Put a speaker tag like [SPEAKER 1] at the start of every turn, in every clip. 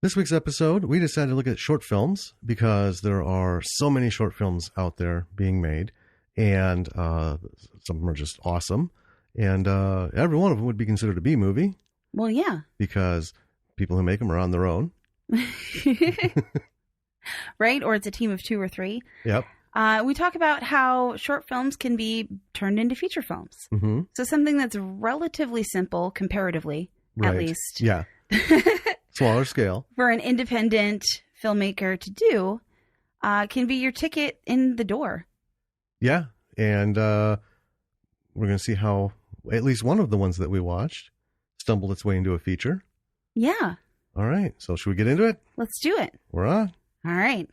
[SPEAKER 1] This week's episode, we decided to look at short films because there are so many short films out there being made, and some of them are just awesome. And every one of them would be considered a B movie.
[SPEAKER 2] Well, yeah.
[SPEAKER 1] Because people who make them are on their own.
[SPEAKER 2] Right? Or it's a team of 2 or 3.
[SPEAKER 1] Yep.
[SPEAKER 2] We talk about how short films can be turned into feature films.
[SPEAKER 1] Mm-hmm.
[SPEAKER 2] So something that's relatively simple, comparatively,
[SPEAKER 1] right.
[SPEAKER 2] at least.
[SPEAKER 1] Yeah. Smaller scale.
[SPEAKER 2] For an independent filmmaker to do, can be your ticket in the door.
[SPEAKER 1] Yeah. And we're going to see how at least one of the ones that we watched stumbled its way into a feature.
[SPEAKER 2] Yeah.
[SPEAKER 1] All right. So should we get into it?
[SPEAKER 2] Let's do it.
[SPEAKER 1] We're on.
[SPEAKER 2] All right.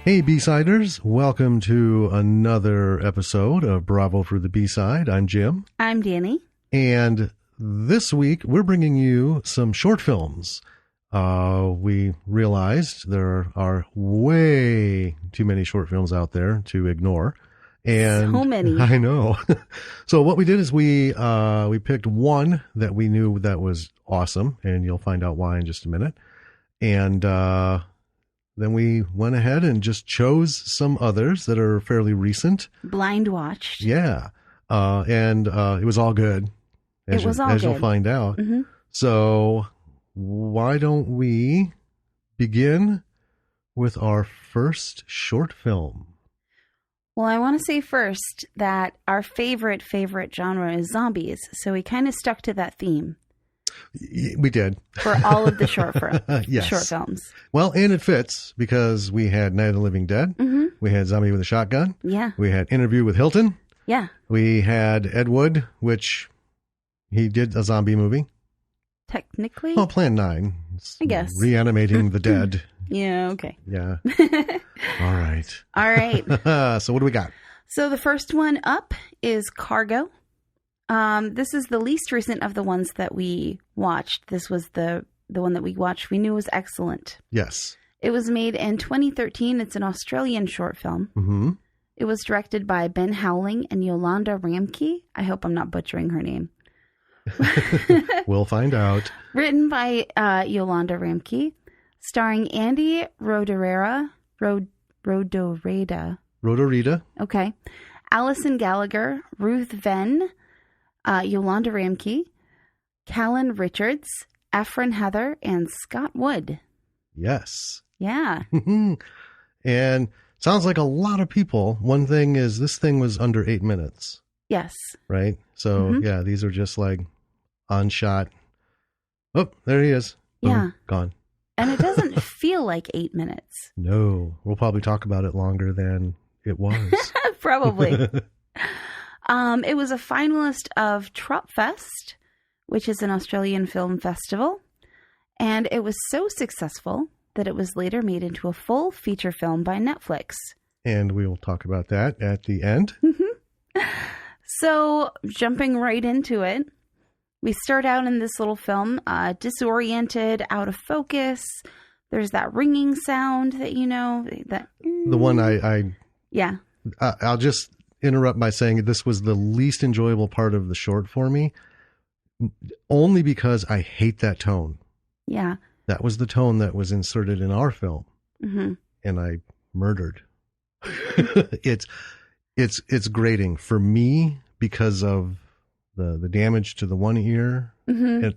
[SPEAKER 1] Hey B-Siders, welcome to another episode of Bravo for the B-Side. I'm Jim.
[SPEAKER 2] I'm Danny.
[SPEAKER 1] And this week we're bringing you some short films. We realized there are way too many short films out there to ignore. And
[SPEAKER 2] so many.
[SPEAKER 1] I know. So what we did is we picked one that we knew that was awesome, and you'll find out why in just a minute. And then we went ahead and just chose some others that are fairly recent.
[SPEAKER 2] Blind watched.
[SPEAKER 1] Yeah. And it was all good. As you'll find out.
[SPEAKER 2] Mm-hmm.
[SPEAKER 1] So why don't we begin with our first short film?
[SPEAKER 2] Well, I want to say first that our favorite genre is zombies. So we kind of stuck to that theme.
[SPEAKER 1] We did.
[SPEAKER 2] For all of the short
[SPEAKER 1] yes.
[SPEAKER 2] short films.
[SPEAKER 1] Well, and it fits because we had Night of the Living Dead.
[SPEAKER 2] Mm-hmm.
[SPEAKER 1] We had Zombie with a Shotgun.
[SPEAKER 2] Yeah.
[SPEAKER 1] We had Interview with Hilton.
[SPEAKER 2] Yeah.
[SPEAKER 1] We had Ed Wood, which he did a zombie movie.
[SPEAKER 2] Technically?
[SPEAKER 1] Well, Plan 9.
[SPEAKER 2] I guess.
[SPEAKER 1] Reanimating the dead.
[SPEAKER 2] Yeah, okay.
[SPEAKER 1] Yeah. All right.
[SPEAKER 2] All right.
[SPEAKER 1] So what do we got?
[SPEAKER 2] So the first one up is Cargo. This is the least recent of the ones that we watched. This was the one that we watched. We knew was excellent.
[SPEAKER 1] Yes.
[SPEAKER 2] It was made in 2013. It's an Australian short film.
[SPEAKER 1] Mm-hmm.
[SPEAKER 2] It was directed by Ben Howling and Yolanda Ramke. I hope I'm not butchering her name.
[SPEAKER 1] We'll find out.
[SPEAKER 2] Written by Yolanda Ramke, starring Andy Rodoreda. Okay. Alison Gallagher, Ruth Venn, Yolanda Ramke, Callan Richards, Efren Heather, and Scott Wood.
[SPEAKER 1] Yes.
[SPEAKER 2] Yeah.
[SPEAKER 1] And sounds like a lot of people. One thing is this thing was under 8 minutes.
[SPEAKER 2] Yes.
[SPEAKER 1] Right? So, yeah, these are just like on shot. Oh, there he is. Boom,
[SPEAKER 2] yeah.
[SPEAKER 1] Gone.
[SPEAKER 2] And it doesn't feel like 8 minutes.
[SPEAKER 1] No. We'll probably talk about it longer than it was.
[SPEAKER 2] Probably. It was a finalist of Tropfest, which is an Australian film festival. And it was so successful that it was later made into a full feature film by Netflix.
[SPEAKER 1] And we will talk about that at the end.
[SPEAKER 2] So, jumping right into it, we start out in this little film, disoriented, out of focus. There's that ringing sound that, you know, that...
[SPEAKER 1] The one
[SPEAKER 2] Yeah.
[SPEAKER 1] I'll just interrupt by saying this was the least enjoyable part of the short for me, only because I hate that tone.
[SPEAKER 2] Yeah.
[SPEAKER 1] That was the tone that was inserted in our film,
[SPEAKER 2] Mm-hmm.
[SPEAKER 1] and I murdered. It's grating for me because of the damage to the one ear.
[SPEAKER 2] Mm-hmm.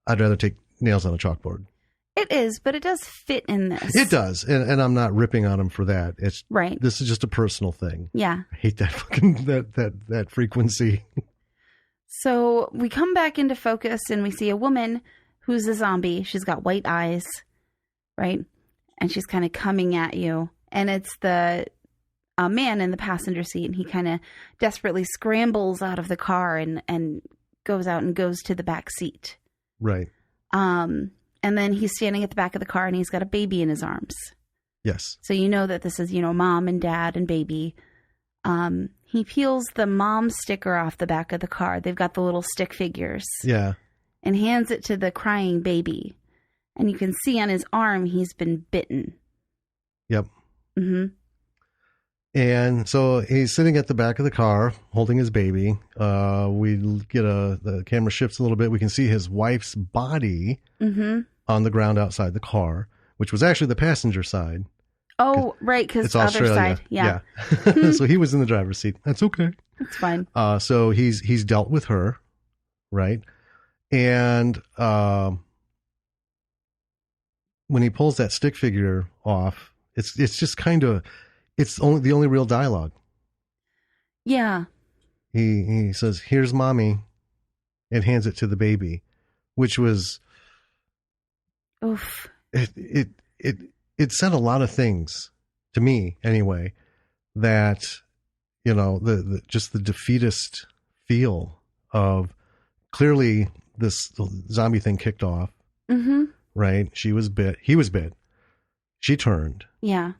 [SPEAKER 1] I'd rather take nails on a chalkboard.
[SPEAKER 2] It is, but it does fit in this.
[SPEAKER 1] It does, and I'm not ripping on him for that. It's
[SPEAKER 2] right.
[SPEAKER 1] This is just a personal thing.
[SPEAKER 2] Yeah.
[SPEAKER 1] I hate that fucking that frequency.
[SPEAKER 2] So we come back into focus and we see a woman who's a zombie. She's got white eyes, right? And she's kind of coming at you. And it's the man in the passenger seat. And he kind of desperately scrambles out of the car and goes out and goes to the back seat.
[SPEAKER 1] Right.
[SPEAKER 2] And then he's standing at the back of the car and he's got a baby in his arms.
[SPEAKER 1] Yes.
[SPEAKER 2] So you know that this is, mom and dad and baby. He peels the mom sticker off the back of the car. They've got the little stick figures.
[SPEAKER 1] Yeah.
[SPEAKER 2] and hands it to the crying baby. And you can see on his arm he's been bitten.
[SPEAKER 1] Yep.
[SPEAKER 2] Mm-hmm.
[SPEAKER 1] And so he's sitting at the back of the car holding his baby. We get the camera shifts a little bit. We can see his wife's body on the ground outside the car, which was actually the passenger side.
[SPEAKER 2] Oh, right, because
[SPEAKER 1] it's
[SPEAKER 2] other
[SPEAKER 1] Australia.
[SPEAKER 2] side. Yeah.
[SPEAKER 1] So he was in the driver's seat. That's okay.
[SPEAKER 2] That's fine.
[SPEAKER 1] So he's dealt with her, right? And when he pulls that stick figure off, it's just kind of, it's the only real dialogue.
[SPEAKER 2] Yeah.
[SPEAKER 1] He says, "Here's mommy," and hands it to the baby, which was,
[SPEAKER 2] oof.
[SPEAKER 1] It said a lot of things to me anyway, that, the just the defeatist feel of, clearly this zombie thing kicked off, right? She was bit. He was bit. She turned.
[SPEAKER 2] Yeah.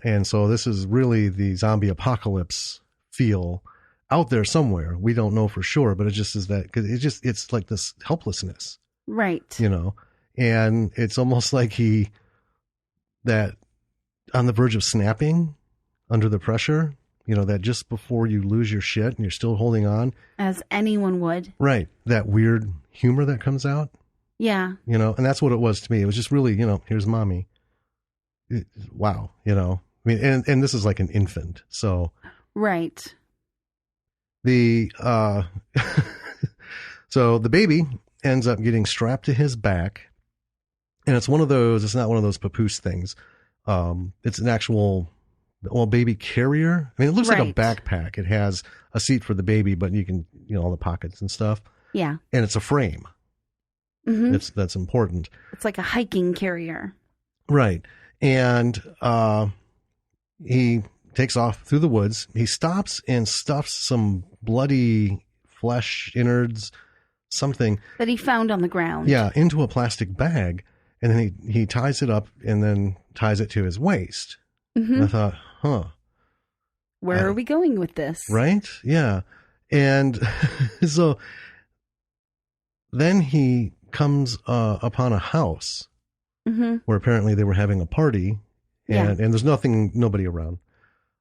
[SPEAKER 1] And so this is really the zombie apocalypse feel out there somewhere. We don't know for sure, but it just is that, because it's like this helplessness.
[SPEAKER 2] Right.
[SPEAKER 1] And it's almost like that on the verge of snapping under the pressure, that just before you lose your shit and you're still holding on.
[SPEAKER 2] As anyone would. Right.
[SPEAKER 1] That weird humor that comes out.
[SPEAKER 2] Yeah.
[SPEAKER 1] And that's what it was to me. It was just really, here's mommy. Wow. I mean, and this is like an infant. So.
[SPEAKER 2] Right.
[SPEAKER 1] So the baby ends up getting strapped to his back. And it's not one of those papoose things. It's an actual baby carrier. I mean, it looks like a backpack. It has a seat for the baby, but you can, all the pockets and stuff.
[SPEAKER 2] Yeah.
[SPEAKER 1] And it's a frame. That's important.
[SPEAKER 2] It's like a hiking carrier.
[SPEAKER 1] Right. And he takes off through the woods. He stops and stuffs some bloody flesh, innards, something.
[SPEAKER 2] That he found on the ground.
[SPEAKER 1] Yeah, into a plastic bag. And then he ties it up and then ties it to his waist. And I thought,
[SPEAKER 2] where are we going with this?
[SPEAKER 1] Right? Yeah. And so then he comes upon a house where apparently they were having a party, and there's nobody around.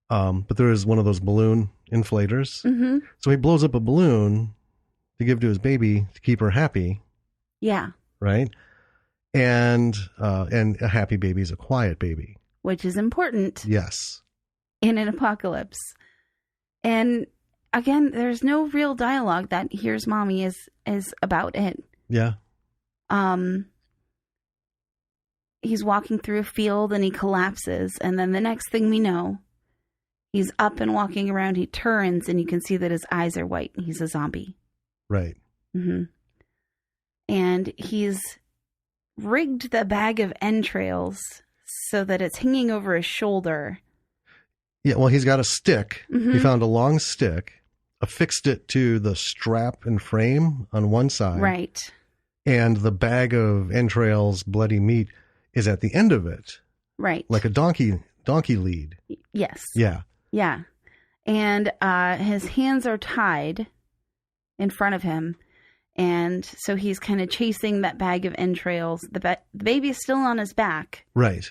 [SPEAKER 1] But there is one of those balloon inflators. So he blows up a balloon to give to his baby to keep her happy.
[SPEAKER 2] Yeah.
[SPEAKER 1] Right? And a happy baby is a quiet baby.
[SPEAKER 2] Which is important.
[SPEAKER 1] Yes.
[SPEAKER 2] In an apocalypse. And again, there's no real dialogue that "Here's Mommy" is about it.
[SPEAKER 1] Yeah.
[SPEAKER 2] He's walking through a field and he collapses. And then the next thing we know, he's up and walking around. He turns and you can see that his eyes are white. He's a zombie.
[SPEAKER 1] Right.
[SPEAKER 2] And he's rigged the bag of entrails so that it's hanging over his shoulder.
[SPEAKER 1] Yeah, well, he's got a stick. He found a long stick, affixed it to the strap and frame on one side.
[SPEAKER 2] Right.
[SPEAKER 1] And the bag of entrails, bloody meat, is at the end of it.
[SPEAKER 2] Right.
[SPEAKER 1] Like a donkey lead.
[SPEAKER 2] Yes.
[SPEAKER 1] Yeah.
[SPEAKER 2] Yeah. And his hands are tied in front of him. And so he's kind of chasing that bag of entrails. The baby is still on his back.
[SPEAKER 1] Right.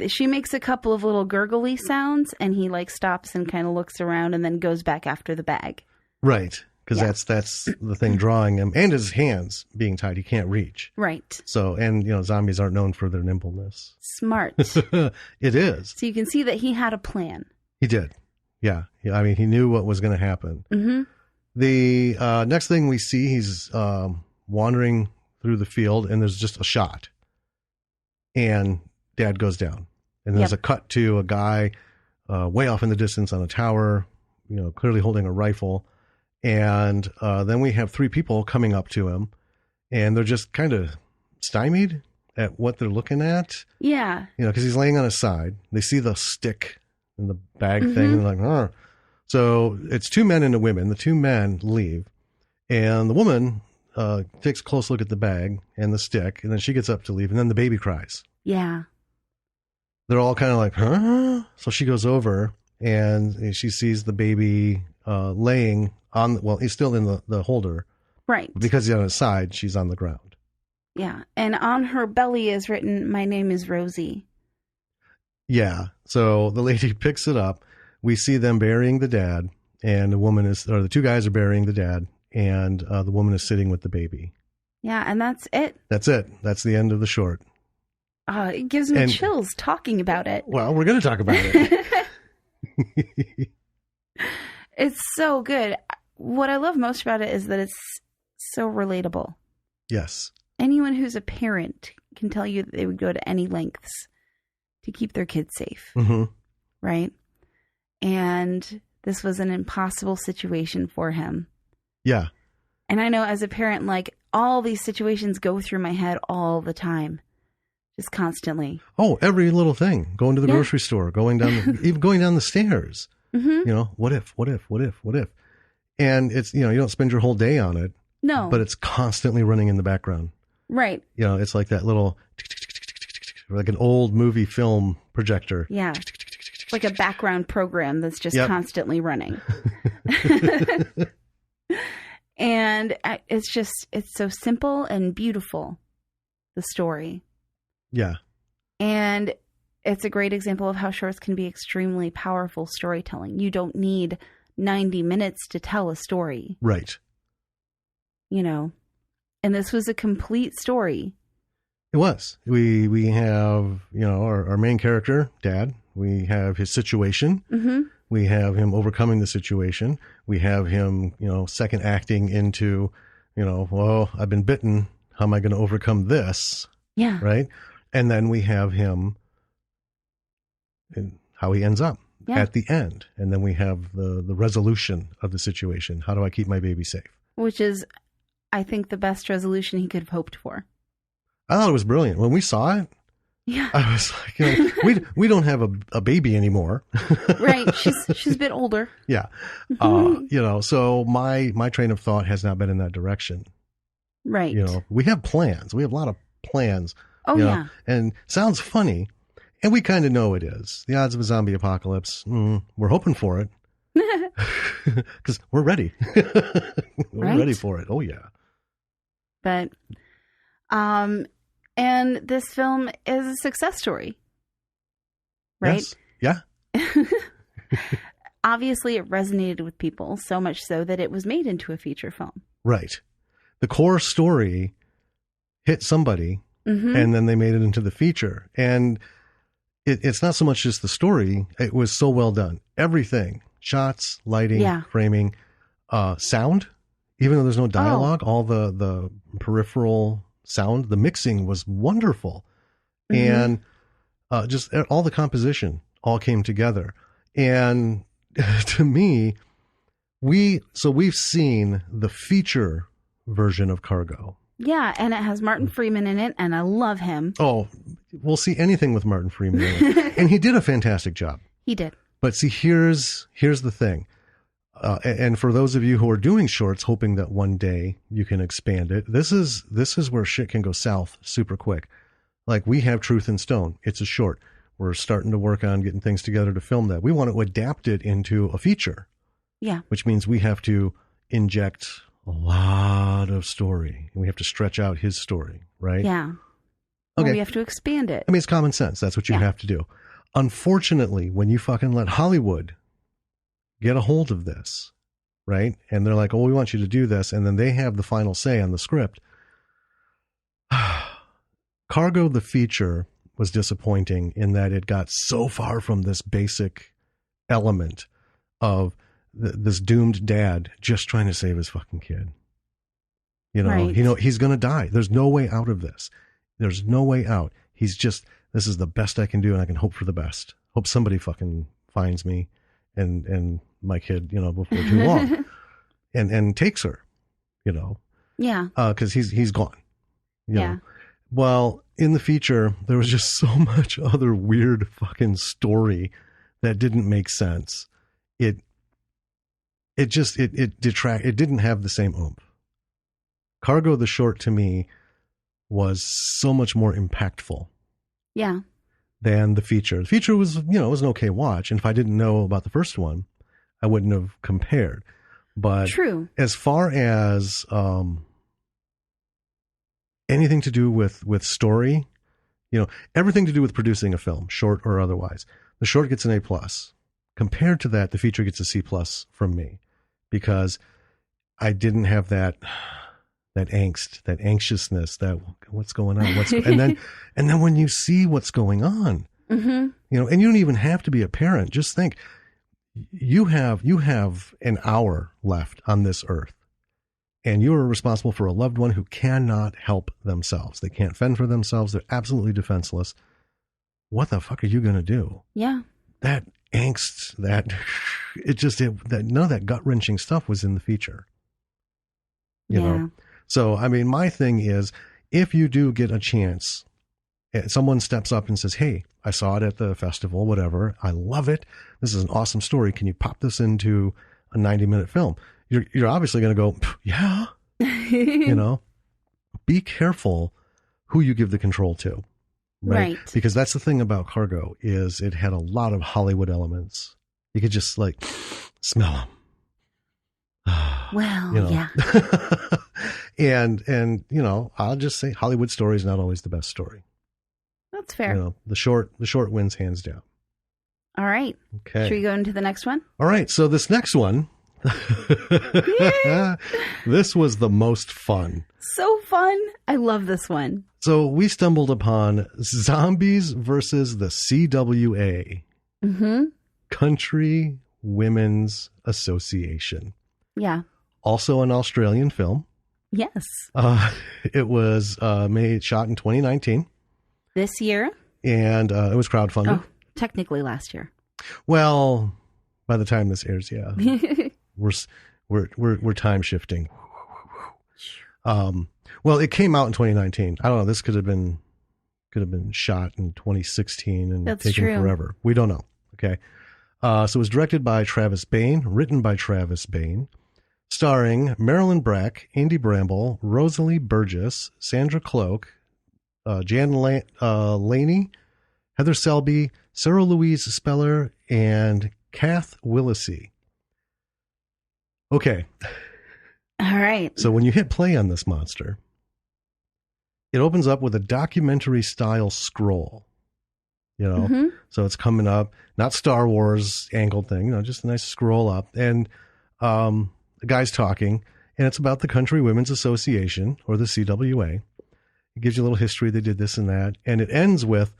[SPEAKER 2] She makes a couple of little gurgly sounds, and he stops and kind of looks around and then goes back after the bag.
[SPEAKER 1] Right. Because that's the thing drawing him. And his hands being tied. He can't reach.
[SPEAKER 2] Right.
[SPEAKER 1] So, and, zombies aren't known for their nimbleness.
[SPEAKER 2] Smart.
[SPEAKER 1] It is.
[SPEAKER 2] So you can see that he had a plan.
[SPEAKER 1] He did. Yeah. I mean, he knew what was going to happen. The next thing we see, he's wandering through the field, and there's just a shot. And Dad goes down. And there's a cut to a guy way off in the distance on a tower, clearly holding a rifle. And then we have three people coming up to him, and they're just kind of stymied at what they're looking at.
[SPEAKER 2] Yeah.
[SPEAKER 1] Because he's laying on his side. They see the stick and the bag thing, and they're like, "Arr." So it's two men and a woman. The two men leave, and the woman takes a close look at the bag and the stick, and then she gets up to leave, and then the baby cries.
[SPEAKER 2] Yeah.
[SPEAKER 1] They're all kind of like, "Huh?" So she goes over, and she sees the baby laying on, he's still in the holder,
[SPEAKER 2] Right.
[SPEAKER 1] Because he's on his side, she's on the ground.
[SPEAKER 2] Yeah. And on her belly is written, "My name is Rosie."
[SPEAKER 1] Yeah. So the lady picks it up. We see them burying the dad, and the two guys are burying the dad, and the woman is sitting with the baby.
[SPEAKER 2] Yeah. And that's it.
[SPEAKER 1] That's it. That's the end of the short.
[SPEAKER 2] It gives me chills talking about it.
[SPEAKER 1] Well, we're going to talk about it.
[SPEAKER 2] It's so good. What I love most about it is that it's so relatable.
[SPEAKER 1] Yes.
[SPEAKER 2] Anyone who's a parent can tell you that they would go to any lengths to keep their kids safe.
[SPEAKER 1] Mm-hmm.
[SPEAKER 2] Right? And this was an impossible situation for him.
[SPEAKER 1] Yeah.
[SPEAKER 2] And I know as a parent, like, all these situations go through my head all the time. Just constantly.
[SPEAKER 1] Oh, every little thing. Going to the grocery store, even going down the stairs.
[SPEAKER 2] Mm-hmm.
[SPEAKER 1] You know, what if? And it's, you don't spend your whole day on it.
[SPEAKER 2] No.
[SPEAKER 1] But it's constantly running in the background.
[SPEAKER 2] Right.
[SPEAKER 1] It's like that little, like an old movie film projector.
[SPEAKER 2] Yeah. Like a background program that's just constantly running. And it's so simple and beautiful, the story.
[SPEAKER 1] Yeah.
[SPEAKER 2] And it's a great example of how shorts can be extremely powerful storytelling. You don't need 90 minutes to tell a story.
[SPEAKER 1] Right.
[SPEAKER 2] And this was a complete story.
[SPEAKER 1] It was. We have, our main character, Dad. We have his situation.
[SPEAKER 2] Mm-hmm.
[SPEAKER 1] We have him overcoming the situation. We have him, second acting into, well, I've been bitten. How am I going to overcome this?
[SPEAKER 2] Yeah.
[SPEAKER 1] Right. And then we have him and how he ends up at the end. And then we have the resolution of the situation. How do I keep my baby safe? Which
[SPEAKER 2] is, I think, the best resolution he could have hoped for.
[SPEAKER 1] I thought it was brilliant. When we saw it, I was like, we don't have a baby anymore.
[SPEAKER 2] Right. She's a bit older.
[SPEAKER 1] Yeah. So my train of thought has not been in that direction.
[SPEAKER 2] Right.
[SPEAKER 1] We have plans. We have a lot of plans.
[SPEAKER 2] Oh, yeah.
[SPEAKER 1] And sounds funny. And we kind of know it is. The odds of a zombie apocalypse, we're hoping for it. Because we're ready. We're ready for it. Oh, yeah.
[SPEAKER 2] But, and this film is a success story. Right?
[SPEAKER 1] Yes. Yeah.
[SPEAKER 2] Obviously, it resonated with people so much so that it was made into a feature film.
[SPEAKER 1] Right. The core story hit somebody, and then they made it into the feature. And it's not so much just the story. It was so well done. Everything. Shots, lighting, framing, sound. Even though there's no dialogue, all the peripheral sound, the mixing was wonderful. And just all the composition all came together. And to me, we've seen the feature version of Cargo.
[SPEAKER 2] Yeah, and it has Martin Freeman in it, and I love him.
[SPEAKER 1] Oh, we'll see anything with Martin Freeman in it. And he did a fantastic job.
[SPEAKER 2] He did.
[SPEAKER 1] But see, here's the thing. And for those of you who are doing shorts, hoping that one day you can expand it, this is where shit can go south super quick. Like, we have Truth in Stone. It's a short. We're starting to work on getting things together to film that. We want to adapt it into a feature.
[SPEAKER 2] Yeah.
[SPEAKER 1] Which means we have to inject a lot of story. And we have to stretch out his story, right?
[SPEAKER 2] Yeah.
[SPEAKER 1] Okay.
[SPEAKER 2] Well, we have to expand it.
[SPEAKER 1] I mean, it's common sense. That's what you have to do. Unfortunately, when you fucking let Hollywood get a hold of this, right? And they're like, oh, we want you to do this. And then they have the final say on the script. Cargo, the feature, was disappointing in that it got so far from this basic element of this doomed dad just trying to save his fucking kid.
[SPEAKER 2] Right.
[SPEAKER 1] He's going to die. There's no way out of this. There's no way out. He's just, this is the best I can do, and I can hope for the best. Hope somebody fucking finds me and my kid, before too long, and takes her,
[SPEAKER 2] Yeah.
[SPEAKER 1] Because he's gone. You know? Well, in the feature, there was just so much other weird fucking story that didn't make sense. It didn't have the same oomph. Cargo, the short, to me, was so much more impactful.
[SPEAKER 2] Yeah.
[SPEAKER 1] Than the feature. The feature was, was an okay watch. And if I didn't know about the first one, I wouldn't have compared. But
[SPEAKER 2] True.
[SPEAKER 1] as far as anything to do with story, everything to do with producing a film, short or otherwise, the short gets an A+. Compared to that, the feature gets a C+ from me, because I didn't have that angst, that anxiousness, that what's going on, and then when you see what's going on, and you don't even have to be a parent. Just think, you have an hour left on this earth, and you are responsible for a loved one who cannot help themselves. They can't fend for themselves. They're absolutely defenseless. What the fuck are you going to do?
[SPEAKER 2] Yeah.
[SPEAKER 1] That angst, that none of that gut wrenching stuff was in the feature. You know? So, I mean, my thing is, if you do get a chance, someone steps up and says, hey, I saw it at the festival, whatever. I love it. This is an awesome story. Can you pop this into a 90-minute film? You're obviously going to go, yeah, be careful who you give the control to. Right. Because that's the thing about Cargo, is it had a lot of Hollywood elements. You could just smell them.
[SPEAKER 2] Well, yeah.
[SPEAKER 1] and I'll just say Hollywood story is not always the best story.
[SPEAKER 2] That's fair.
[SPEAKER 1] The short wins hands down.
[SPEAKER 2] All right.
[SPEAKER 1] Okay.
[SPEAKER 2] Should we go into the next one?
[SPEAKER 1] All right. So this next one, this was the most fun.
[SPEAKER 2] So fun. I love this one.
[SPEAKER 1] So we stumbled upon Zombies versus the CWA. Country Women's Association.
[SPEAKER 2] Yeah.
[SPEAKER 1] Also an Australian film.
[SPEAKER 2] Yes.
[SPEAKER 1] It was shot in 2019.
[SPEAKER 2] This year?
[SPEAKER 1] And it was crowdfunded.
[SPEAKER 2] Oh, technically last year.
[SPEAKER 1] Well, by the time this airs, yeah. we're time shifting. Well, it came out in 2019. I don't know. This could have been shot in 2016 and
[SPEAKER 2] That's
[SPEAKER 1] taken
[SPEAKER 2] true.
[SPEAKER 1] forever. We don't know. Okay. So it was directed by Travis Bain, written by Travis Bain, starring Marilyn Brack, Andy Bramble, Rosalie Burgess, Sandra Cloak, Jan Laney, Heather Selby, Sarah Louise Speller, and Kath Willisey. Okay.
[SPEAKER 2] All right.
[SPEAKER 1] So when you hit play on this monster, it opens up with a documentary style scroll, so it's coming up, not Star Wars angled thing, just a nice scroll up. And the guy's talking, and it's about the Country Women's Association, or the CWA. It gives you a little history. They did this and that. And it ends with,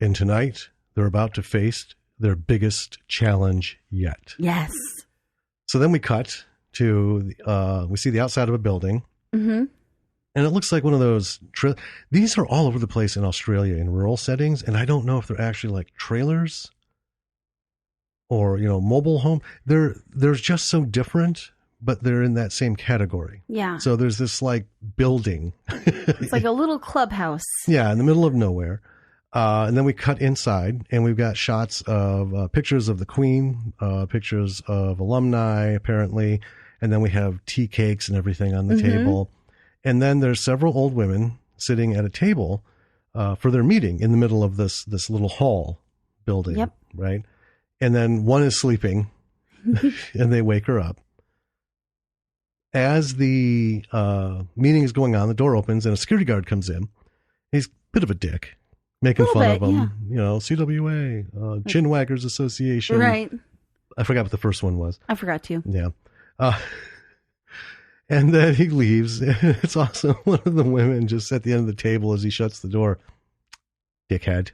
[SPEAKER 1] and tonight they're about to face their biggest challenge yet.
[SPEAKER 2] Yes.
[SPEAKER 1] So then we cut to, we see the outside of a building. And it looks like one of those, these are all over the place in Australia in rural settings. And I don't know if they're actually like trailers or, mobile home. They're just so different, but they're in that same category.
[SPEAKER 2] Yeah.
[SPEAKER 1] So there's this building.
[SPEAKER 2] It's like a little clubhouse.
[SPEAKER 1] Yeah, in the middle of nowhere. And then we cut inside, and we've got shots of pictures of the Queen, pictures of alumni, apparently. And then we have tea cakes and everything on the table. And then there's several old women sitting at a table for their meeting in the middle of this little hall building.
[SPEAKER 2] Yep.
[SPEAKER 1] Right. And then one is sleeping and they wake her up. As the meeting is going on, the door opens and a security guard comes in. He's a bit of a dick, making fun of them. Yeah. CWA, Chinwaggers Association.
[SPEAKER 2] Right.
[SPEAKER 1] I forgot what the first one was.
[SPEAKER 2] I forgot to.
[SPEAKER 1] Yeah. And then he leaves. It's awesome. One of the women just at the end of the table as he shuts the door. Dickhead.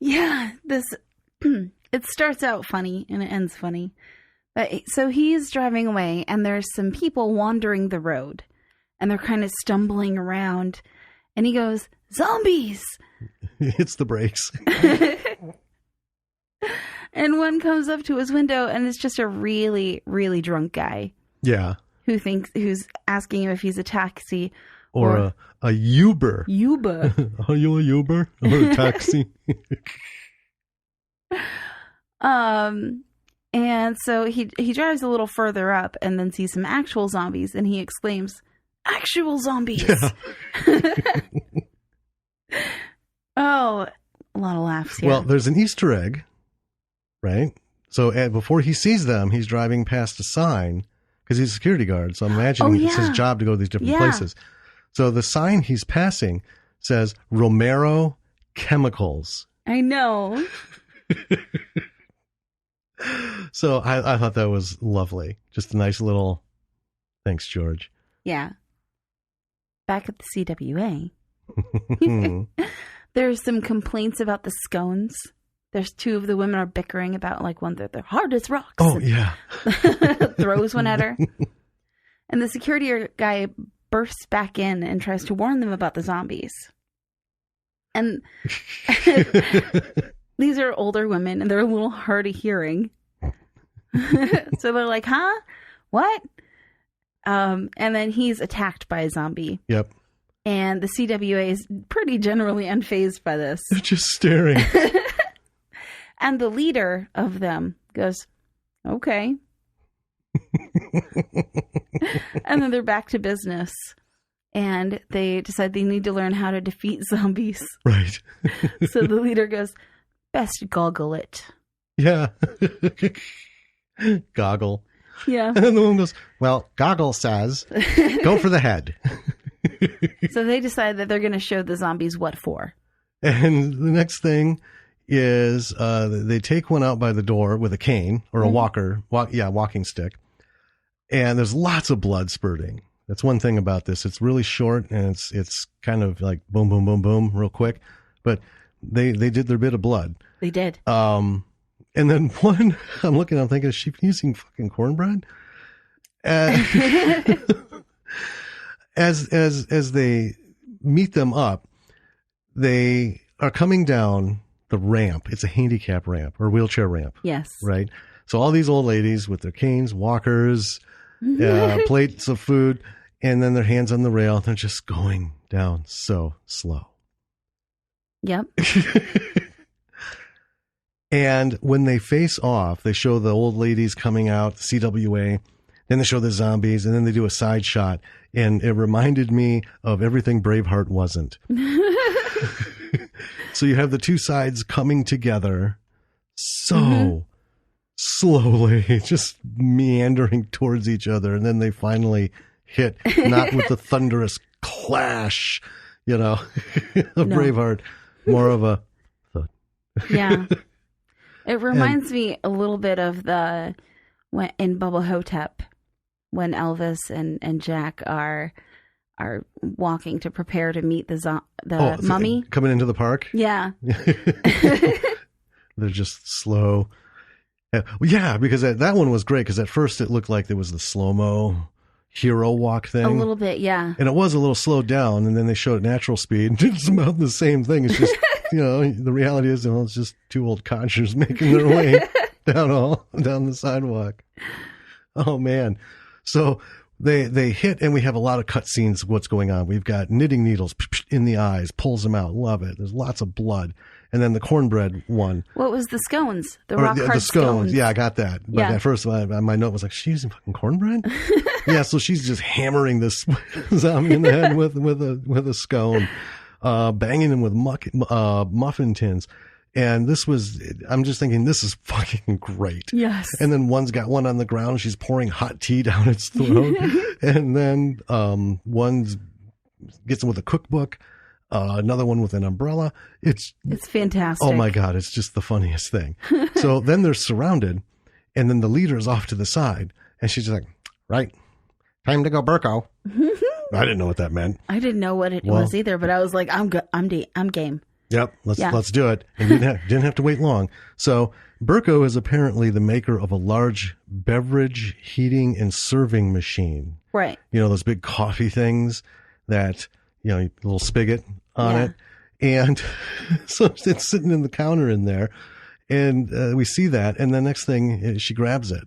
[SPEAKER 2] Yeah. It starts out funny and it ends funny. But so he's driving away and there's some people wandering the road and they're kind of stumbling around and he goes, "Zombies!"
[SPEAKER 1] Hits the brakes.
[SPEAKER 2] And one comes up to his window and it's just a really, really drunk guy.
[SPEAKER 1] Yeah.
[SPEAKER 2] Who's asking him if he's a taxi
[SPEAKER 1] or a Uber.
[SPEAKER 2] Uber.
[SPEAKER 1] Are you a Uber or a taxi?
[SPEAKER 2] And so he drives a little further up and then sees some actual zombies and he exclaims, "Actual zombies!" Yeah. Oh, a lot of laughs here.
[SPEAKER 1] Well, there's an Easter egg, right? So before he sees them, he's driving past a sign because he's a security guard. So I'm imagining it's his job to go to these different places. So the sign he's passing says Romero Chemicals.
[SPEAKER 2] I know.
[SPEAKER 1] So I thought that was lovely. Just a nice little thanks, George.
[SPEAKER 2] Yeah. Back at the CWA, there's some complaints about the scones. There's two of the women are bickering about like one they're the hardest rocks.
[SPEAKER 1] Oh, yeah.
[SPEAKER 2] Throws one at her. And the security guy bursts back in and tries to warn them about the zombies. And these are older women and they're a little hard of hearing. So they're like, huh? What? And then he's attacked by a zombie.
[SPEAKER 1] Yep.
[SPEAKER 2] And the CWA is pretty generally unfazed by this.
[SPEAKER 1] They're just staring.
[SPEAKER 2] And the leader of them goes, okay. And then they're back to business. And they decide they need to learn how to defeat zombies.
[SPEAKER 1] Right.
[SPEAKER 2] So the leader goes, best goggle it.
[SPEAKER 1] Yeah. Goggle.
[SPEAKER 2] Yeah.
[SPEAKER 1] And then the woman goes, well, Goggle says, go for the head.
[SPEAKER 2] So they decide that they're going to show the zombies what for.
[SPEAKER 1] And the next thing is they take one out by the door with a cane or a walking stick. And there's lots of blood spurting. That's one thing about this. It's really short and it's kind of like boom, boom, boom, boom, real quick. But they did their bit of blood.
[SPEAKER 2] They did.
[SPEAKER 1] And then one, I'm thinking, is she using fucking cornbread? As they meet them up, they are coming down the ramp. It's a handicap ramp or wheelchair ramp.
[SPEAKER 2] Yes.
[SPEAKER 1] Right. So all these old ladies with their canes, walkers, plates of food, and then their hands on the rail. They're just going down so slow.
[SPEAKER 2] Yep.
[SPEAKER 1] And when they face off, they show the old ladies coming out, CWA. Then they show the zombies, and then they do a side shot. And it reminded me of everything Braveheart wasn't. So you have the two sides coming together so slowly, just meandering towards each other. And then they finally hit, not with the thunderous clash, of Braveheart, more of a thud.
[SPEAKER 2] Yeah. It reminds me a little bit of in Bubba Hotep, when Elvis and Jack are walking to prepare to meet the mummy
[SPEAKER 1] coming into the park.
[SPEAKER 2] Yeah.
[SPEAKER 1] They're just slow. Yeah, because that one was great because at first it looked like there was the slow-mo hero walk thing.
[SPEAKER 2] A little bit, yeah.
[SPEAKER 1] And it was a little slowed down, and then they showed natural speed. It's about the same thing. It's just, the reality is, it's just two old codgers making their way down the sidewalk. Oh, man. So they hit, and we have a lot of cut scenes of what's going on. We've got knitting needles in the eyes, pulls them out. Love it. There's lots of blood. And then the cornbread one.
[SPEAKER 2] What was the scones? The rock hard
[SPEAKER 1] scones. Yeah, I got that. But at first, my note was like, she's using fucking cornbread? Yeah, so she's just hammering this zombie in the head with a scone, banging him with muffin tins. And I'm just thinking, this is fucking great.
[SPEAKER 2] Yes.
[SPEAKER 1] And then one's got one on the ground. She's pouring hot tea down its throat. And then one's gets him with a cookbook. Another one with an umbrella. It's
[SPEAKER 2] fantastic.
[SPEAKER 1] Oh my God. It's just the funniest thing. So then they're surrounded, and then the leader is off to the side, and she's just like, right, time to go Burko. I didn't know what that meant.
[SPEAKER 2] I didn't know what it was either, but I was like, I'm game.
[SPEAKER 1] Yep. Let's do it. And you didn't have to wait long. So Burko is apparently the maker of a large beverage heating and serving machine.
[SPEAKER 2] Right.
[SPEAKER 1] Those big coffee things that, a little spigot on it. And so it's sitting in the counter in there, and we see that. And the next thing, she grabs it.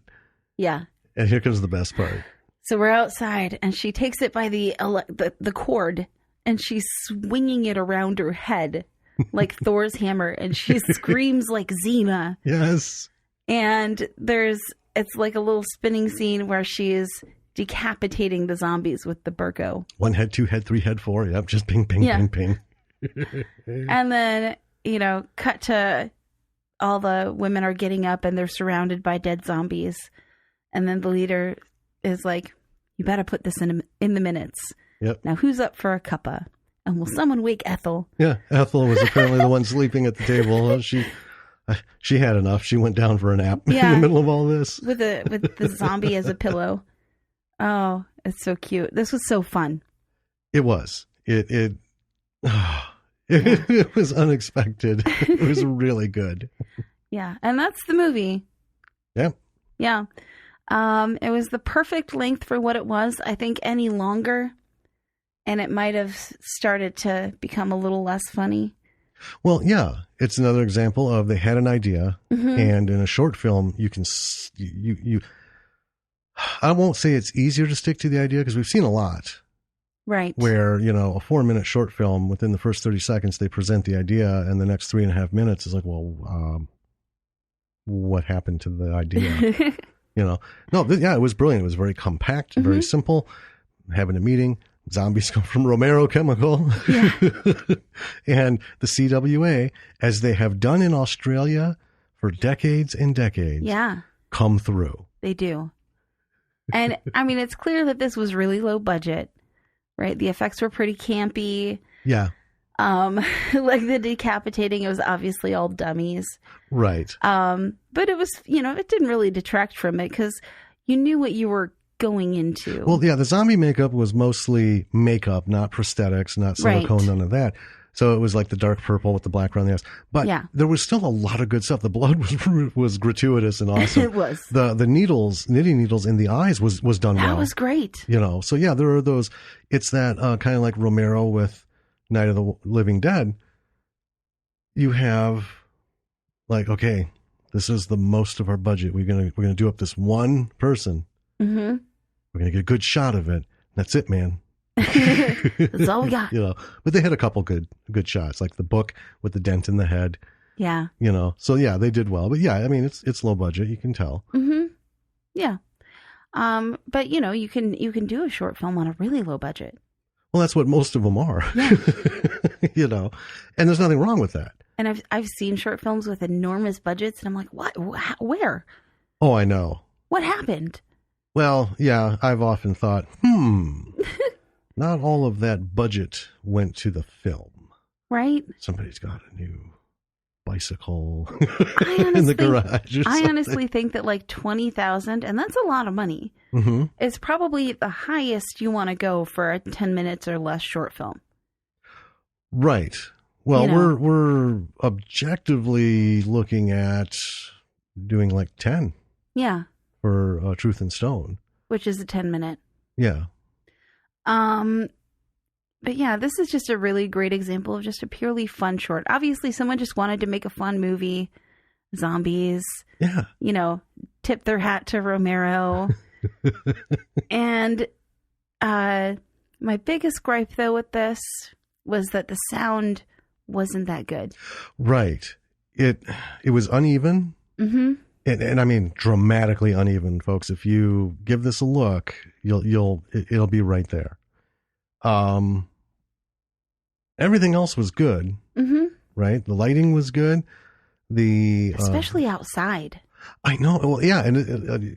[SPEAKER 2] Yeah.
[SPEAKER 1] And here comes the best part.
[SPEAKER 2] So we're outside, and she takes it by the cord, and she's swinging it around her head like Thor's hammer, and she screams like Xena.
[SPEAKER 1] Yes.
[SPEAKER 2] And it's like a little spinning scene where she is decapitating the zombies with the Burko.
[SPEAKER 1] 1 head, 2 head, 3 head, 4. Yep. Just ping, ping, ping, ping.
[SPEAKER 2] And then, cut to all the women are getting up and they're surrounded by dead zombies. And then the leader is like, you better put this in the minutes.
[SPEAKER 1] Yep.
[SPEAKER 2] Now, who's up for a cuppa? And will someone wake Ethel?
[SPEAKER 1] Yeah, Ethel was apparently the one sleeping at the table. She had enough. She went down for a nap in the middle of all this.
[SPEAKER 2] With the zombie as a pillow. Oh, it's so cute. This was so fun.
[SPEAKER 1] It was. It was unexpected. It was really good.
[SPEAKER 2] Yeah, and that's the movie.
[SPEAKER 1] Yeah.
[SPEAKER 2] Yeah. It was the perfect length for what it was. I think any longer, and it might have started to become a little less funny.
[SPEAKER 1] Well, yeah, it's another example of they had an idea, and in a short film, you can you. I won't say it's easier to stick to the idea because we've seen a lot,
[SPEAKER 2] right?
[SPEAKER 1] Where a 4-minute short film, within the first 30 seconds, they present the idea, and the next 3.5 minutes is like, well, what happened to the idea? It was brilliant. It was very compact, very simple. Having a meeting. Zombies come from Romero Chemical.
[SPEAKER 2] Yeah.
[SPEAKER 1] And the CWA, as they have done in Australia for decades and decades, come through.
[SPEAKER 2] They do. And I mean, it's clear that this was really low budget, right? The effects were pretty campy.
[SPEAKER 1] Yeah.
[SPEAKER 2] Like the decapitating, it was obviously all dummies.
[SPEAKER 1] Right.
[SPEAKER 2] But it was, it didn't really detract from it because you knew what you were going into.
[SPEAKER 1] Well, yeah, the zombie makeup was mostly makeup, not prosthetics, not silicone, none of that. So it was like the dark purple with the black around the eyes. But there was still a lot of good stuff. The blood was gratuitous and awesome.
[SPEAKER 2] It was.
[SPEAKER 1] The needles, knitting needles in the eyes was done well.
[SPEAKER 2] That was great.
[SPEAKER 1] So yeah, there are those. It's that kind of like Romero with Night of the Living Dead. You have like, okay, this is the most of our budget. We're gonna do up this one person. Mm-hmm. We're going to get a good shot of it. That's it, man.
[SPEAKER 2] That's all we got.
[SPEAKER 1] But they had a couple good shots, like the book with the dent in the head.
[SPEAKER 2] Yeah.
[SPEAKER 1] So yeah, they did well. But yeah, I mean, it's low budget. You can tell.
[SPEAKER 2] Mm-hmm. Yeah. But you can do a short film on a really low budget.
[SPEAKER 1] Well, that's what most of them are. Yeah. And there's nothing wrong with that.
[SPEAKER 2] And I've seen short films with enormous budgets, and I'm like, what? Where?
[SPEAKER 1] Oh, I know.
[SPEAKER 2] What happened?
[SPEAKER 1] Well, yeah, I've often thought, not all of that budget went to the film.
[SPEAKER 2] Right?
[SPEAKER 1] Somebody's got a new bicycle in the garage.
[SPEAKER 2] I honestly think that like $20,000, and that's a lot of money, is probably the highest you want to go for a 10 minutes or less short film.
[SPEAKER 1] Right. Well, we're objectively looking at doing like 10.
[SPEAKER 2] Yeah.
[SPEAKER 1] For Truth in Stone,
[SPEAKER 2] which is a 10-minute.
[SPEAKER 1] Yeah.
[SPEAKER 2] But yeah, this is just a really great example of just a purely fun short. Obviously, someone just wanted to make a fun movie. Zombies.
[SPEAKER 1] Yeah.
[SPEAKER 2] Tip their hat to Romero. And my biggest gripe, though, with this was that the sound wasn't that good.
[SPEAKER 1] Right. It was uneven. Mm-hmm. And I mean, dramatically uneven, folks. If you give this a look, it'll be right there. Everything else was good, right? The lighting was good.
[SPEAKER 2] Especially outside.
[SPEAKER 1] I know. Well, yeah, and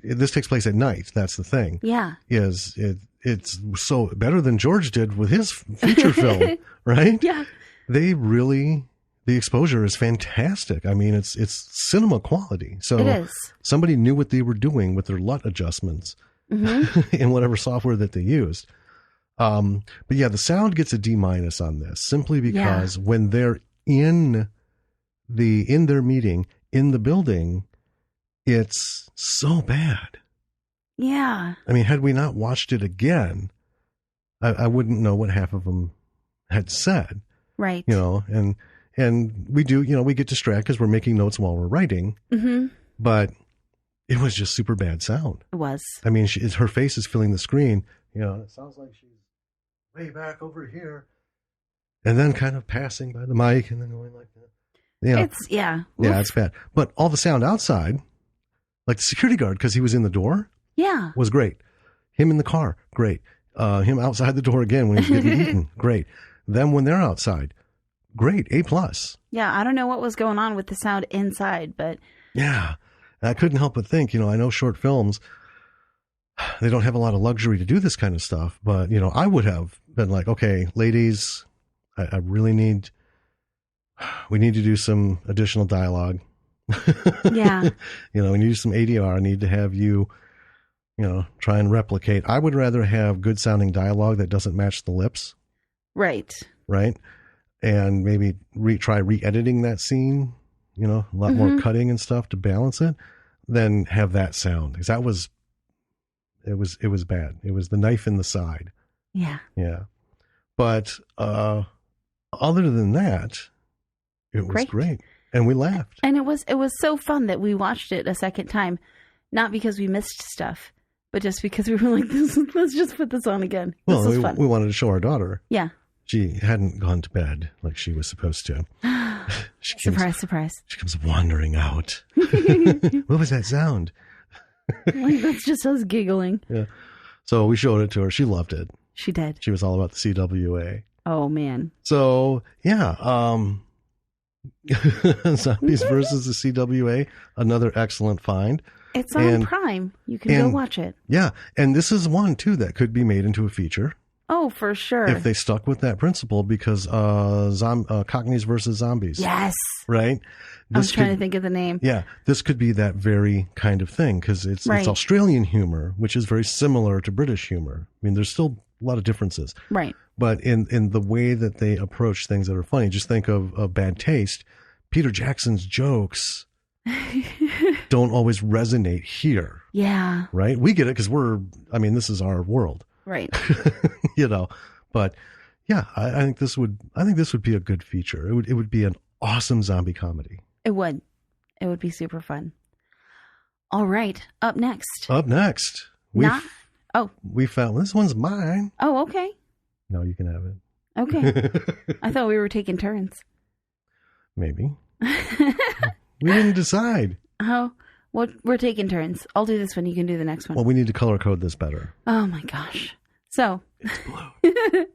[SPEAKER 1] this takes place at night. That's the thing.
[SPEAKER 2] Yeah,
[SPEAKER 1] it's so better than George did with his feature film, right?
[SPEAKER 2] Yeah,
[SPEAKER 1] The exposure is fantastic. I mean, it's cinema quality. So
[SPEAKER 2] it is. Somebody
[SPEAKER 1] knew what they were doing with their LUT adjustments in whatever software that they used. But yeah, the sound gets a D- on this simply because when they're in their meeting in the building, it's so bad.
[SPEAKER 2] Yeah.
[SPEAKER 1] I mean, had we not watched it again, I wouldn't know what half of them had said.
[SPEAKER 2] Right.
[SPEAKER 1] And we do, we get distracted because we're making notes while we're writing. Mm-hmm. But it was just super bad sound.
[SPEAKER 2] It was.
[SPEAKER 1] I mean, her face is filling the screen. It sounds like she's way back over here. And then kind of passing by the mic and then going like that.
[SPEAKER 2] Yeah,
[SPEAKER 1] it's bad. But all the sound outside, like the security guard, because he was in the door, was great. Him in the car, great. Him outside the door again when he's getting eaten, great. Them when they're outside, great, A+.
[SPEAKER 2] Yeah, I don't know what was going on with the sound inside, but
[SPEAKER 1] Yeah, I couldn't help but think, I know short films, they don't have a lot of luxury to do this kind of stuff, but, I would have been like, okay, ladies, I really we need to do some additional dialogue.
[SPEAKER 2] yeah.
[SPEAKER 1] We need to do some ADR. I need to have you, try and replicate. I would rather have good sounding dialogue that doesn't match the lips.
[SPEAKER 2] Right.
[SPEAKER 1] Right. And maybe try re-editing that scene, a lot more cutting and stuff to balance it, than have that sound. Because it was bad. It was the knife in the side.
[SPEAKER 2] Yeah.
[SPEAKER 1] Yeah. But other than that, it was great. And we laughed.
[SPEAKER 2] And it was so fun that we watched it a second time, not because we missed stuff, but just because we were like, let's just put this on again. This was fun.
[SPEAKER 1] We wanted to show our daughter.
[SPEAKER 2] Yeah.
[SPEAKER 1] She hadn't gone to bed like she was supposed to.
[SPEAKER 2] Surprise.
[SPEAKER 1] She comes wandering out. What was that sound?
[SPEAKER 2] Like, that's just us giggling.
[SPEAKER 1] Yeah. So we showed it to her. She loved it.
[SPEAKER 2] She did.
[SPEAKER 1] She was all about the CWA.
[SPEAKER 2] Oh, man.
[SPEAKER 1] So, yeah. Zombies versus the CWA, another excellent find.
[SPEAKER 2] It's on Prime. You can go watch it.
[SPEAKER 1] Yeah. And this is one, too, that could be made into a feature.
[SPEAKER 2] Oh, for sure.
[SPEAKER 1] If they stuck with that principle, because Cockneys versus Zombies.
[SPEAKER 2] Yes.
[SPEAKER 1] Right?
[SPEAKER 2] I was trying to think of the name.
[SPEAKER 1] Yeah. This could be that very kind of thing, because it's Australian humor, which is very similar to British humor. I mean, there's still a lot of differences.
[SPEAKER 2] Right.
[SPEAKER 1] But in the way that they approach things that are funny, just think of Bad Taste. Peter Jackson's jokes don't always resonate here.
[SPEAKER 2] Yeah.
[SPEAKER 1] Right? We get it because this is our world.
[SPEAKER 2] Right.
[SPEAKER 1] But yeah, I think this would be a good feature. It would be an awesome zombie comedy.
[SPEAKER 2] It would be super fun. All right. Up next.
[SPEAKER 1] We found this one's mine.
[SPEAKER 2] Oh, okay.
[SPEAKER 1] No, you can have it.
[SPEAKER 2] Okay. I thought we were taking turns.
[SPEAKER 1] Maybe. We didn't decide.
[SPEAKER 2] Oh, well, we're taking turns. I'll do this one. You can do the next one.
[SPEAKER 1] Well, we need to color code this better.
[SPEAKER 2] Oh my gosh. So,
[SPEAKER 1] it's blue.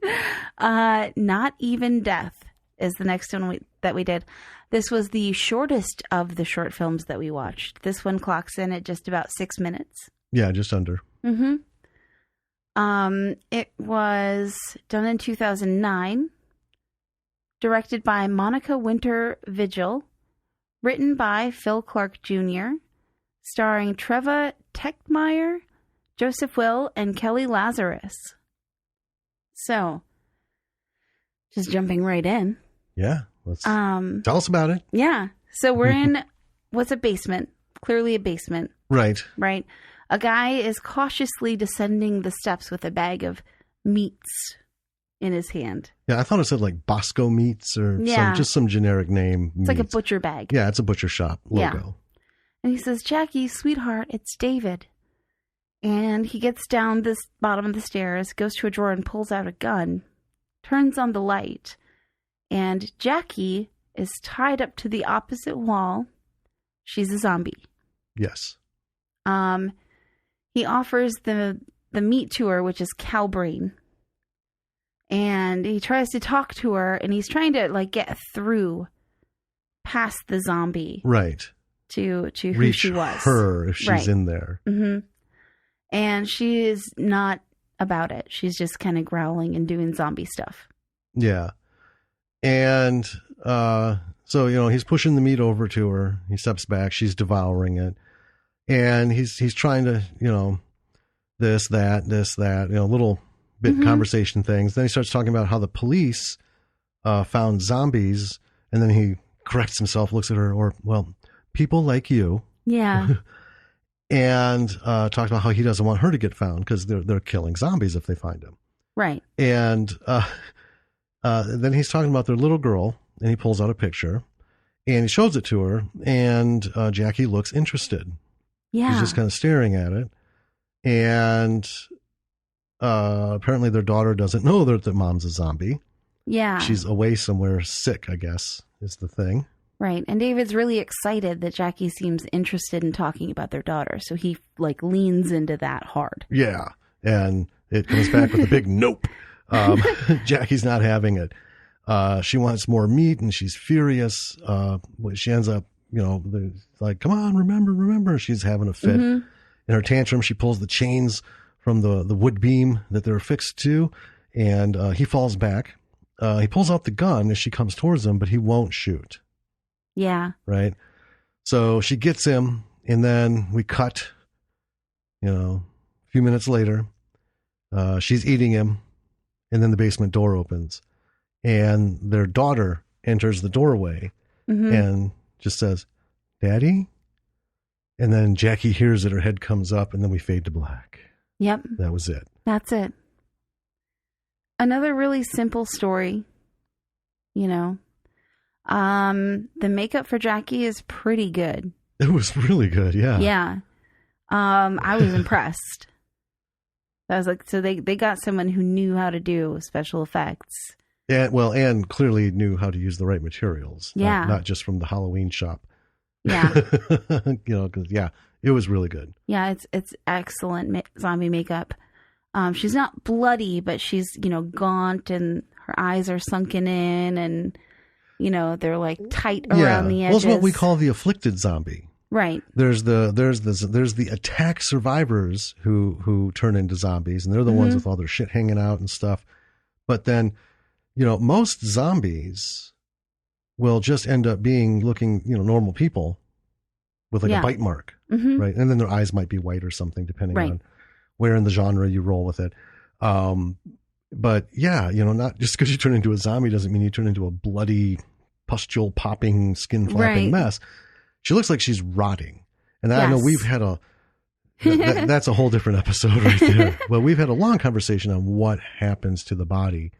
[SPEAKER 2] Not Even Death is the next one that we did. This was the shortest of the short films that we watched. This one clocks in at just about 6 minutes.
[SPEAKER 1] Yeah, just under.
[SPEAKER 2] Mm-hmm. It was done in 2009, directed by Monica Winter Vigil, written by Phil Clark Jr., starring Treva Techmeyer, Joseph Will, and Kelly Lazarus. So, just jumping right in.
[SPEAKER 1] Yeah, let's tell us about it.
[SPEAKER 2] Yeah, so we're in what's a basement? Clearly a basement.
[SPEAKER 1] Right.
[SPEAKER 2] Right. A guy is cautiously descending the steps with a bag of meats in his hand.
[SPEAKER 1] Yeah, I thought it said like Bosco Meats or some generic name.
[SPEAKER 2] It's like a butcher bag.
[SPEAKER 1] Yeah, it's a butcher shop logo.
[SPEAKER 2] Yeah. And he says, "Jackie, sweetheart, it's David." And he gets down this bottom of the stairs, goes to a drawer and pulls out a gun, turns on the light, and Jackie is tied up to the opposite wall. She's a zombie.
[SPEAKER 1] Yes.
[SPEAKER 2] He offers the meat to her, which is cow brain. And he tries to talk to her, and he's trying to like get through past the zombie.
[SPEAKER 1] Right.
[SPEAKER 2] To who
[SPEAKER 1] reach
[SPEAKER 2] she was.
[SPEAKER 1] Her if she's in there.
[SPEAKER 2] Mm-hmm. And she is not about it. She's just kind of growling and doing zombie stuff.
[SPEAKER 1] Yeah. And so, he's pushing the meat over to her. He steps back. She's devouring it. And he's trying to, this, that, little bit conversation things. Then he starts talking about how the police found zombies. And then he corrects himself, looks at her, people like you.
[SPEAKER 2] Yeah.
[SPEAKER 1] And talks about how he doesn't want her to get found because they're killing zombies if they find him.
[SPEAKER 2] Right.
[SPEAKER 1] And then he's talking about their little girl, and he pulls out a picture, and he shows it to her, and Jackie looks interested.
[SPEAKER 2] Yeah.
[SPEAKER 1] She's just kind of staring at it. And apparently their daughter doesn't know that their mom's a zombie.
[SPEAKER 2] Yeah.
[SPEAKER 1] She's away somewhere sick, I guess, is the thing.
[SPEAKER 2] Right. And David's really excited that Jackie seems interested in talking about their daughter. So he leans into that hard.
[SPEAKER 1] Yeah. And it comes back with a big nope. Jackie's not having it. She wants more meat and she's furious. She ends up, like, come on, remember. She's having a fit. In her tantrum, she pulls the chains from the wood beam that they're fixed to, and he falls back. He pulls out the gun as she comes towards him, but he won't shoot.
[SPEAKER 2] Yeah.
[SPEAKER 1] Right? So she gets him, and then we cut, a few minutes later. She's eating him, and then the basement door opens, and their daughter enters the doorway and just says, "Daddy?" And then Jackie hears it, her head comes up, and then we fade to black.
[SPEAKER 2] Yep.
[SPEAKER 1] That was it.
[SPEAKER 2] That's it. Another really simple story, the makeup for Jackie is pretty good.
[SPEAKER 1] It was really good, yeah.
[SPEAKER 2] Yeah. I was impressed. I was like, so they got someone who knew how to do special effects.
[SPEAKER 1] And clearly knew how to use the right materials.
[SPEAKER 2] Yeah.
[SPEAKER 1] Not just from the Halloween shop.
[SPEAKER 2] Yeah.
[SPEAKER 1] Because, it was really good.
[SPEAKER 2] Yeah, it's excellent zombie makeup. She's not bloody, but she's, gaunt and her eyes are sunken in and, they're like tight around the edges.
[SPEAKER 1] Well, it's what we call the afflicted zombie.
[SPEAKER 2] Right.
[SPEAKER 1] There's the attack survivors who turn into zombies, and they're the ones with all their shit hanging out and stuff. But then, most zombies will just end up looking, normal people with like a bite mark, right? And then their eyes might be white or something, depending on where in the genre you roll with it. But yeah, not just because you turn into a zombie doesn't mean you turn into a bloody, pustule popping, skin flapping mess. She looks like she's rotting. And I know we've had that's a whole different episode right there. Well, we've had a long conversation on what happens to the body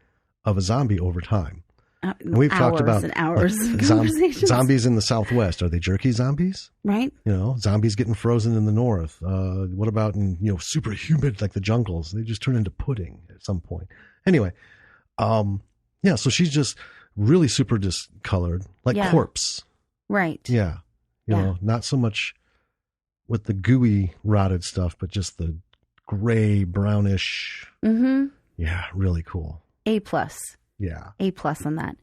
[SPEAKER 1] of a zombie over time. And we've talked about
[SPEAKER 2] hours of conversations.
[SPEAKER 1] Zombies in the Southwest. Are they jerky zombies?
[SPEAKER 2] Right.
[SPEAKER 1] Zombies getting frozen in the North. What about in, super humid, like the jungles? They just turn into pudding at some point. Anyway. So she's just really super discolored, like corpse.
[SPEAKER 2] Right.
[SPEAKER 1] Yeah. Not so much with the gooey rotted stuff, but just the gray, brownish. Yeah. Really cool.
[SPEAKER 2] A+.
[SPEAKER 1] Yeah.
[SPEAKER 2] A+ on that.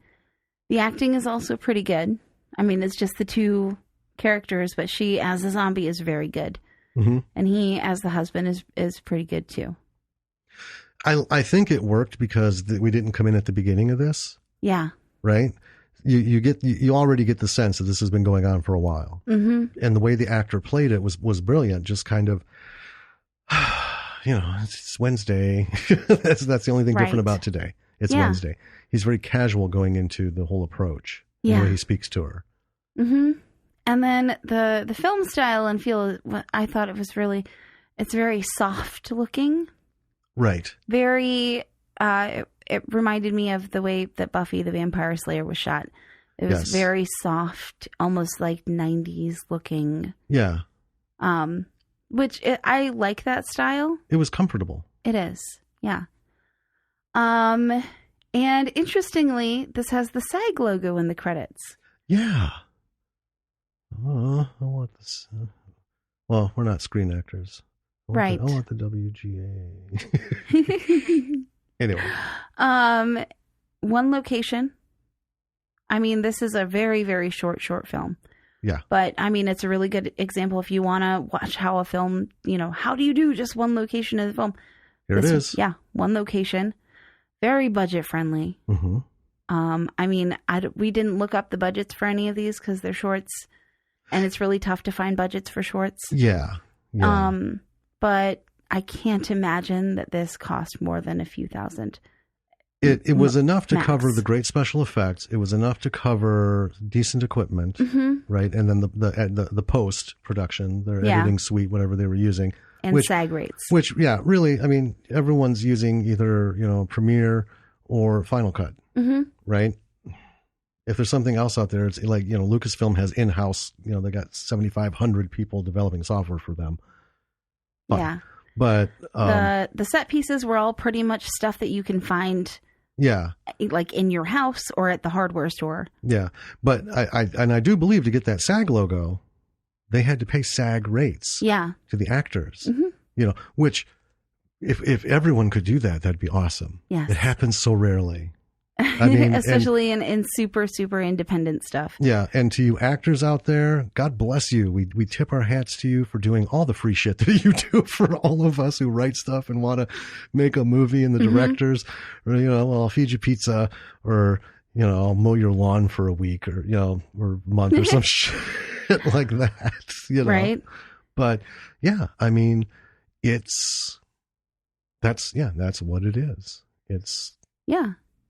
[SPEAKER 2] The acting is also pretty good. I mean, it's just the two characters, but she as a zombie is very good. And he as the husband is pretty good too.
[SPEAKER 1] I think it worked because we didn't come in at the beginning of this.
[SPEAKER 2] Yeah. Right?
[SPEAKER 1] You already get the sense that this has been going on for a while. And the way the actor played it was brilliant. Just kind of, it's Wednesday. That's the only thing different about today. It's Wednesday. He's very casual going into the whole approach. The way he speaks to her.
[SPEAKER 2] And then the film style and feel, I thought it's very soft looking.
[SPEAKER 1] Right.
[SPEAKER 2] Very, it reminded me of the way that Buffy the Vampire Slayer was shot. It was very soft, almost like 90s looking. Yeah. I like that style.
[SPEAKER 1] It was comfortable.
[SPEAKER 2] It is. Yeah. And interestingly, this has the SAG logo in the credits.
[SPEAKER 1] Yeah. I want this. Well, we're not screen actors. I want the WGA. Anyway.
[SPEAKER 2] One location. I mean, this is a very, very short film.
[SPEAKER 1] Yeah.
[SPEAKER 2] But I mean, it's a really good example if you want to watch how a film, how do you do just one location in the film?
[SPEAKER 1] Here it is.
[SPEAKER 2] Yeah. One location. Very budget friendly. I mean, we didn't look up the budgets for any of these because they're shorts, and it's really tough to find budgets for shorts.
[SPEAKER 1] Yeah.
[SPEAKER 2] But I can't imagine that this cost more than a few thousand.
[SPEAKER 1] It was enough to cover the great special effects. It was enough to cover decent equipment, right? And then the post production, their editing suite, whatever they were using.
[SPEAKER 2] And SAG rates.
[SPEAKER 1] Which, really, I mean, everyone's using either, Premiere or Final Cut, right? If there's something else out there, it's like, Lucasfilm has in-house, they got 7,500 people developing software for them. Fine.
[SPEAKER 2] Yeah.
[SPEAKER 1] But
[SPEAKER 2] the set pieces were all pretty much stuff that you can find like in your house or at the hardware store.
[SPEAKER 1] Yeah. But I do believe to get that SAG logo, they had to pay SAG rates to the actors, which if everyone could do that, that'd be awesome.
[SPEAKER 2] Yes.
[SPEAKER 1] It happens so rarely. I mean,
[SPEAKER 2] especially in super, super independent stuff.
[SPEAKER 1] Yeah. And to you actors out there, God bless you. We tip our hats to you for doing all the free shit that you do for all of us who write stuff and want to make a movie, and the directors, or, well, I'll feed you pizza, or, I'll mow your lawn for a week, or, or a month, or some shit like that,
[SPEAKER 2] Right.
[SPEAKER 1] But yeah, I mean, that's what it is. It's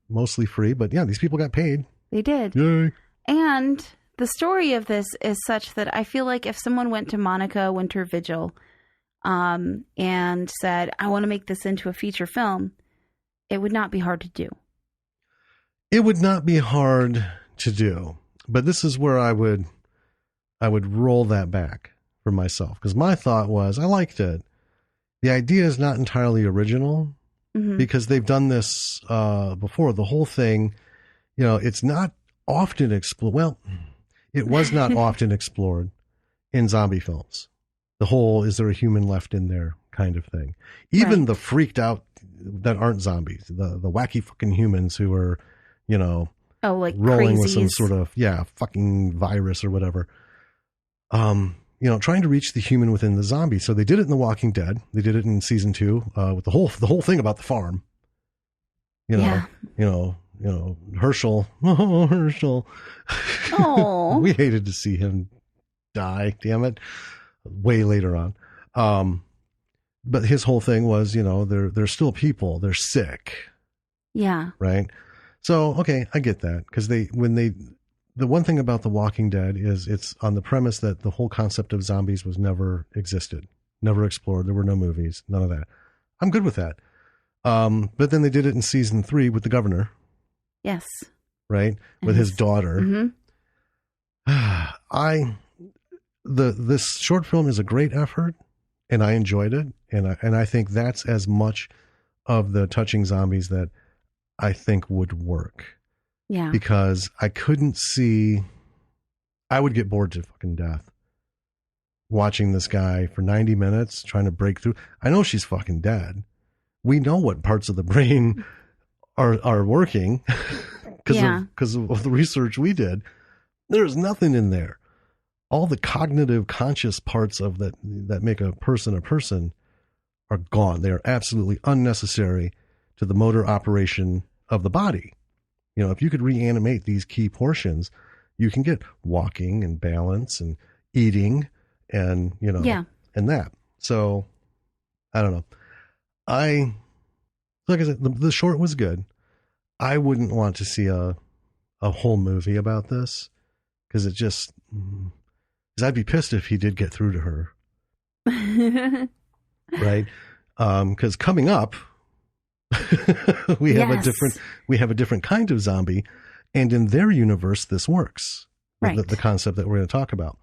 [SPEAKER 1] mostly free, but yeah, these people got paid.
[SPEAKER 2] They did.
[SPEAKER 1] Yay.
[SPEAKER 2] And the story of this is such that I feel like if someone went to Monica Winter Vigil and said, I want to make this into a feature film, it would not be hard to do.
[SPEAKER 1] It would not be hard to do, but this is where I would roll that back for myself, because my thought was, I liked it. The idea is not entirely original, because they've done this before. The whole thing, it's not often explored. Well, it was not often explored in zombie films. The whole, is there a human left in there kind of thing. Even the freaked out that aren't zombies, the wacky fucking humans who are,
[SPEAKER 2] like
[SPEAKER 1] rolling
[SPEAKER 2] crazies
[SPEAKER 1] with some sort of, fucking virus or whatever. Trying to reach the human within the zombie. So they did it in The Walking Dead. They did it in season 2 with the whole thing about the farm. Herschel. Oh, Herschel.
[SPEAKER 2] Oh,
[SPEAKER 1] We hated to see him die. Damn it. Way later on. But his whole thing was, they're still people. They're sick.
[SPEAKER 2] Yeah.
[SPEAKER 1] Right. So, okay, I get that. Because the one thing about The Walking Dead is it's on the premise that the whole concept of zombies was never existed, never explored. There were no movies, none of that. I'm good with that. But then they did it in season 3 with the governor.
[SPEAKER 2] Yes.
[SPEAKER 1] Right? With his daughter. This short film is a great effort, and I enjoyed it. And I think that's as much of the touching zombies that I think would work.
[SPEAKER 2] Yeah.
[SPEAKER 1] Because I couldn't see, I would get bored to fucking death watching this guy for 90 minutes trying to break through. I know she's fucking dead. We know what parts of the brain are working because of the research we did. There's nothing in there. All the cognitive conscious parts of that make a person are gone. They are absolutely unnecessary to the motor operation of the body. If you could reanimate these key portions, you can get walking and balance and eating and, and that. So I don't know. Like I said, the short was good. I wouldn't want to see a whole movie about this, because because I'd be pissed if he did get through to her. Right. Because coming up, we have a different kind of zombie, and in their universe this works.
[SPEAKER 2] Right.
[SPEAKER 1] The concept that we're going to talk about.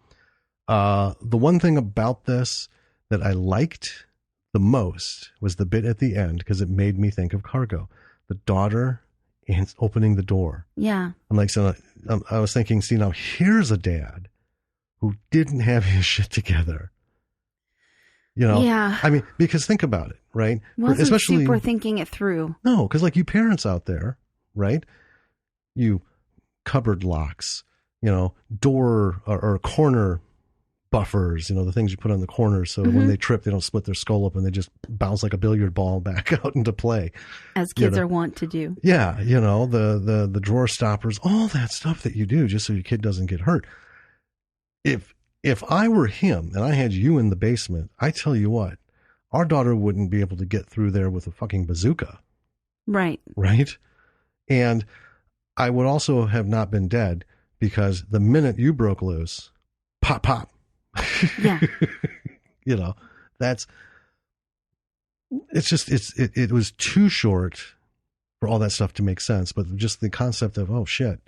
[SPEAKER 1] The one thing about this that I liked the most was the bit at the end, because it made me think of Cargo. The daughter and opening the door.
[SPEAKER 2] Yeah.
[SPEAKER 1] I'm like, so I was thinking, see, now here's a dad who didn't have his shit together.
[SPEAKER 2] Yeah.
[SPEAKER 1] I mean, because think about it, right?
[SPEAKER 2] Wasn't super thinking it through.
[SPEAKER 1] No, because like you parents out there, right? You cupboard locks, door or corner buffers, the things you put on the corners. So when they trip, they don't split their skull up and they just bounce like a billiard ball back out into play.
[SPEAKER 2] As kids are wont to do.
[SPEAKER 1] Yeah. The drawer stoppers, all that stuff that you do just so your kid doesn't get hurt. If I were him and I had you in the basement, I tell you what, our daughter wouldn't be able to get through there with a fucking bazooka.
[SPEAKER 2] Right.
[SPEAKER 1] Right. And I would also have not been dead, because the minute you broke loose, pop, pop.
[SPEAKER 2] Yeah.
[SPEAKER 1] It was too short for all that stuff to make sense. But just the concept of, oh shit,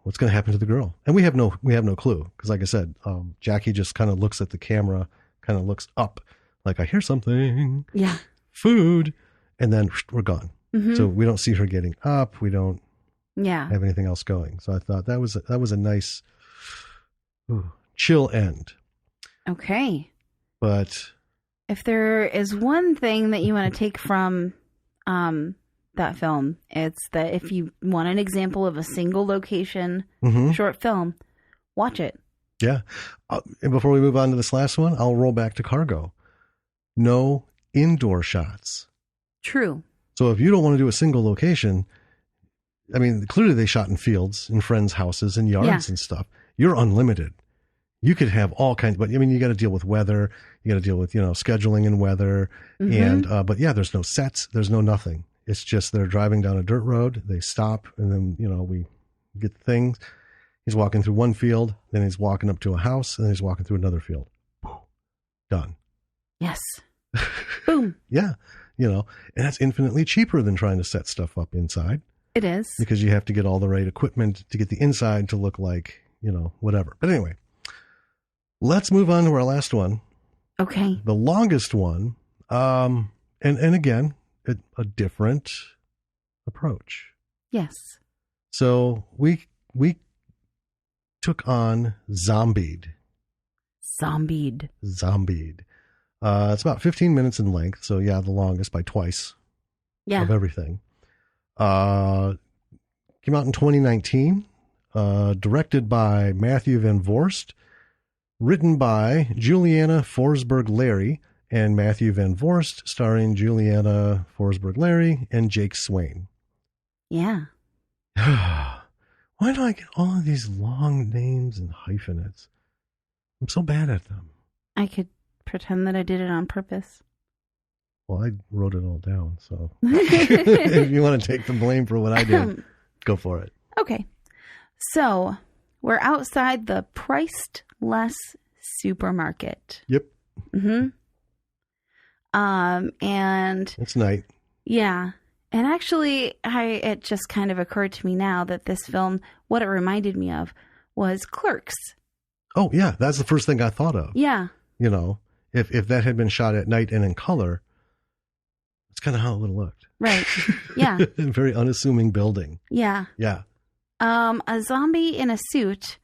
[SPEAKER 1] what's going to happen to the girl? And we have no clue. Because like I said, Jackie just kind of looks at the camera, kind of looks up like, I hear something.
[SPEAKER 2] Yeah.
[SPEAKER 1] Food. And then we're gone. So we don't see her getting up. We don't have anything else going. So I thought that was a nice chill end.
[SPEAKER 2] Okay.
[SPEAKER 1] But
[SPEAKER 2] if there is one thing that you want to take from that film. It's that if you want an example of a single location short film, watch it.
[SPEAKER 1] Yeah. And before we move on to this last one, I'll roll back to Cargo. No indoor shots.
[SPEAKER 2] True.
[SPEAKER 1] So if you don't want to do a single location, I mean, clearly they shot in fields, in friends' houses, and yards and stuff. You're unlimited. You could have all kinds, but I mean, you got to deal with weather. You got to deal with, scheduling and weather. And, but yeah, there's no sets. There's no nothing. It's just they're driving down a dirt road. They stop and then, we get things. He's walking through one field, then he's walking up to a house, and then he's walking through another field. Done.
[SPEAKER 2] Yes. Boom.
[SPEAKER 1] Yeah. And that's infinitely cheaper than trying to set stuff up inside.
[SPEAKER 2] It is.
[SPEAKER 1] Because you have to get all the right equipment to get the inside to look like, whatever. But anyway, let's move on to our last one.
[SPEAKER 2] Okay.
[SPEAKER 1] The longest one, and again, a different approach.
[SPEAKER 2] Yes.
[SPEAKER 1] So we took on Zombied.
[SPEAKER 2] Zombied.
[SPEAKER 1] It's about 15 minutes in length. So yeah, the longest by twice of everything. Came out in 2019, directed by Matthew Van Voorst, written by Juliana Forsberg-Larry and Matthew Van Voorst, starring Juliana Forsberg-Larry and Jake Swain.
[SPEAKER 2] Yeah.
[SPEAKER 1] Why do I get all of these long names and hyphenates? I'm so bad at them.
[SPEAKER 2] I could pretend that I did it on purpose.
[SPEAKER 1] Well, I wrote it all down, so if you want to take the blame for what I did, go for it.
[SPEAKER 2] Okay. So, we're outside the Priced Less supermarket.
[SPEAKER 1] Yep.
[SPEAKER 2] And
[SPEAKER 1] it's night.
[SPEAKER 2] Yeah. And actually, it just kind of occurred to me now that this film, what it reminded me of was Clerks.
[SPEAKER 1] Oh, yeah. That's the first thing I thought of.
[SPEAKER 2] Yeah.
[SPEAKER 1] If that had been shot at night and in color, that's kind of how it would have looked.
[SPEAKER 2] Right. Yeah.
[SPEAKER 1] Very unassuming building.
[SPEAKER 2] Yeah.
[SPEAKER 1] Yeah.
[SPEAKER 2] A zombie in a suit.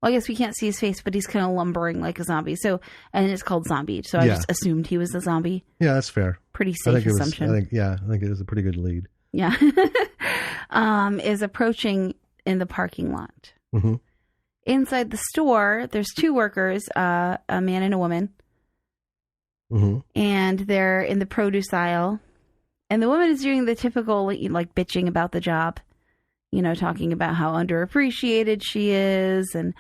[SPEAKER 2] Well, I guess we can't see his face, but he's kind of lumbering like a zombie. So, and it's called Zombied. So I just assumed he was a zombie.
[SPEAKER 1] Yeah, that's fair.
[SPEAKER 2] Pretty safe assumption.
[SPEAKER 1] I think it was a pretty good lead.
[SPEAKER 2] Yeah. Is approaching in the parking lot.
[SPEAKER 1] Mm-hmm.
[SPEAKER 2] Inside the store, there's two workers, a man and a woman.
[SPEAKER 1] Mm-hmm. And
[SPEAKER 2] they're in the produce aisle. And the woman is doing the typical, like, bitching about the job. Talking about how underappreciated she is and,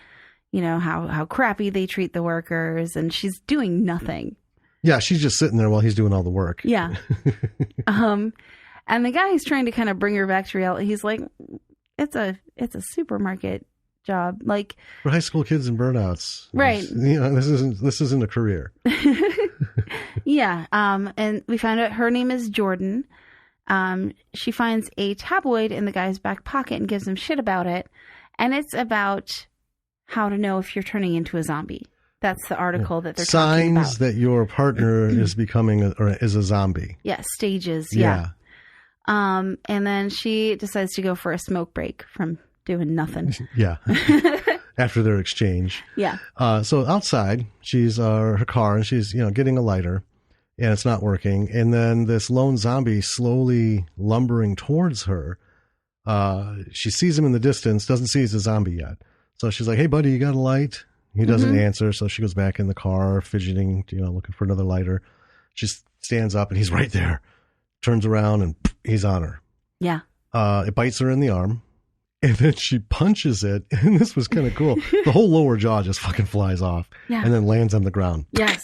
[SPEAKER 2] how crappy they treat the workers. And she's doing nothing.
[SPEAKER 1] Yeah, she's just sitting there while he's doing all the work.
[SPEAKER 2] Yeah. And the guy who's trying to kind of bring her back to reality, he's like, it's a supermarket job. Like,
[SPEAKER 1] for high school kids and burnouts.
[SPEAKER 2] Right.
[SPEAKER 1] This isn't a career.
[SPEAKER 2] Yeah. And we found out her name is Jordan. She finds a tabloid in the guy's back pocket and gives him shit about it. And it's about how to know if you're turning into a zombie. That's the article that they're talking about.
[SPEAKER 1] Signs that your partner is becoming or is a zombie.
[SPEAKER 2] Yeah, stages. Yeah. And then she decides to go for a smoke break from doing nothing.
[SPEAKER 1] Yeah. After their exchange.
[SPEAKER 2] Yeah.
[SPEAKER 1] So outside, she's her car and she's, getting a lighter. And it's not working. And then this lone zombie slowly lumbering towards her. She sees him in the distance, doesn't see he's a zombie yet. So she's like, hey, buddy, you got a light? He doesn't answer. So she goes back in the car, fidgeting, looking for another lighter. She stands up and he's right there. Turns around and he's on her.
[SPEAKER 2] Yeah.
[SPEAKER 1] It bites her in the arm. And then she punches it. And this was kind of cool. The whole lower jaw just fucking flies off. Yeah. And then lands on the ground.
[SPEAKER 2] Yes.